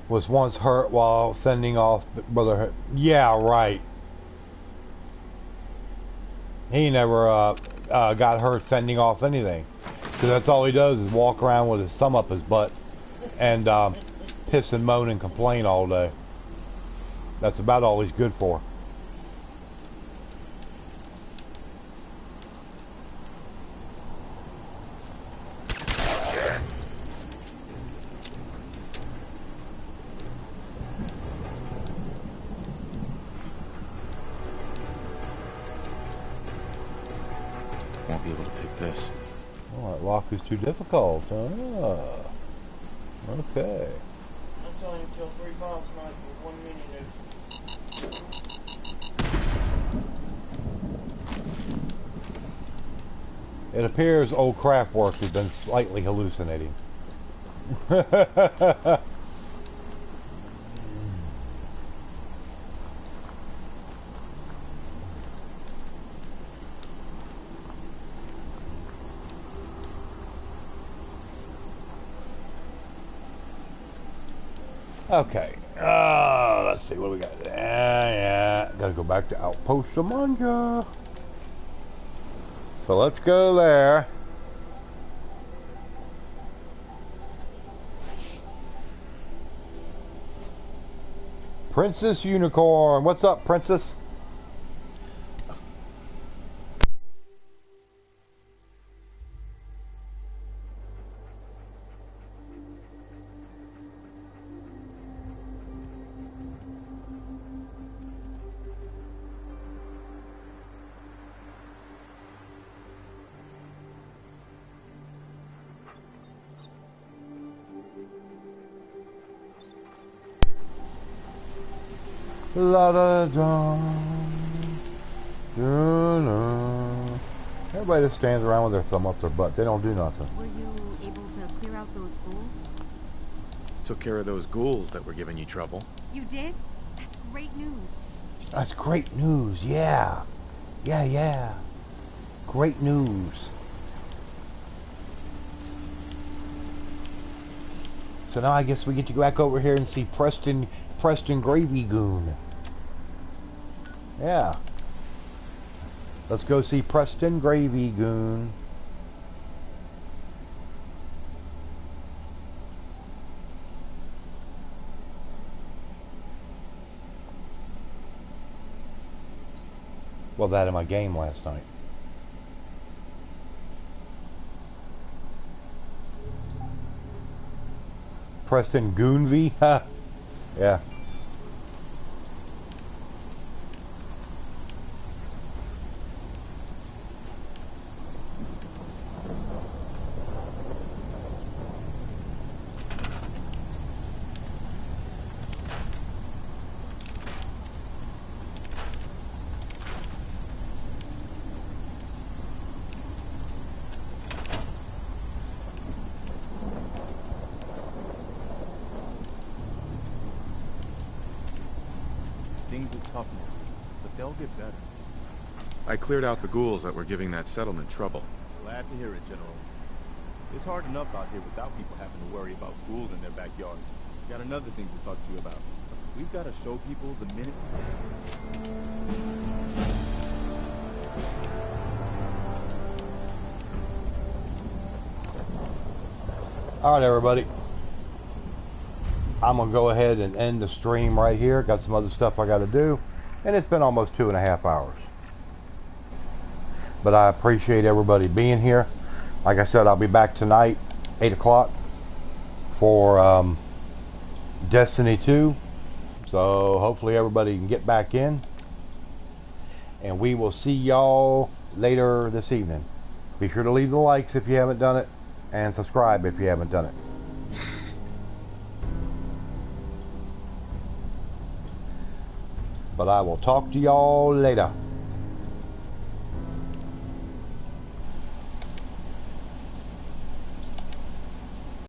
Was once hurt while fending off Brother. Yeah, right. He never got hurt fending off anything. Because that's all he does is walk around with his thumb up his butt and piss and moan and complain all day. That's about all he's good for. Won't be able to pick this. Oh, that lock is too difficult. Ah. Okay. That's only until 3 boss night for 1 minute. It appears old Craftwork has been slightly hallucinating. Okay. Let's see what we got. Yeah. Gotta go back to Outpost Samanja. So let's go there. Princess Unicorn. What's up, Princess? La da da. Everybody just stands around with their thumb up their butt. They don't do nothing. Were you able to clear out those ghouls? Took care of those ghouls that were giving you trouble. You did? That's great news. That's great news. Yeah. Yeah. Great news. So now I guess we get to go back over here and see Preston Gravy Goon. Yeah. Let's go see Preston Gravy Goon. Well, that in my game last night. Preston Goonvy? Ha! Yeah. Things are tough now, but they'll get better. I cleared out the ghouls that were giving that settlement trouble. Glad to hear it, General. It's hard enough out here without people having to worry about ghouls in their backyard. Got another thing to talk to you about. We've got to show people the minute... Alright, everybody. I'm going to go ahead and end the stream right here. Got some other stuff I got to do. And it's been almost 2.5 hours. But I appreciate everybody being here. Like I said, I'll be back tonight, 8 o'clock, for Destiny 2. So hopefully everybody can get back in. And we will see y'all later this evening. Be sure to leave the likes if you haven't done it. And subscribe if you haven't done it. But I will talk to y'all later.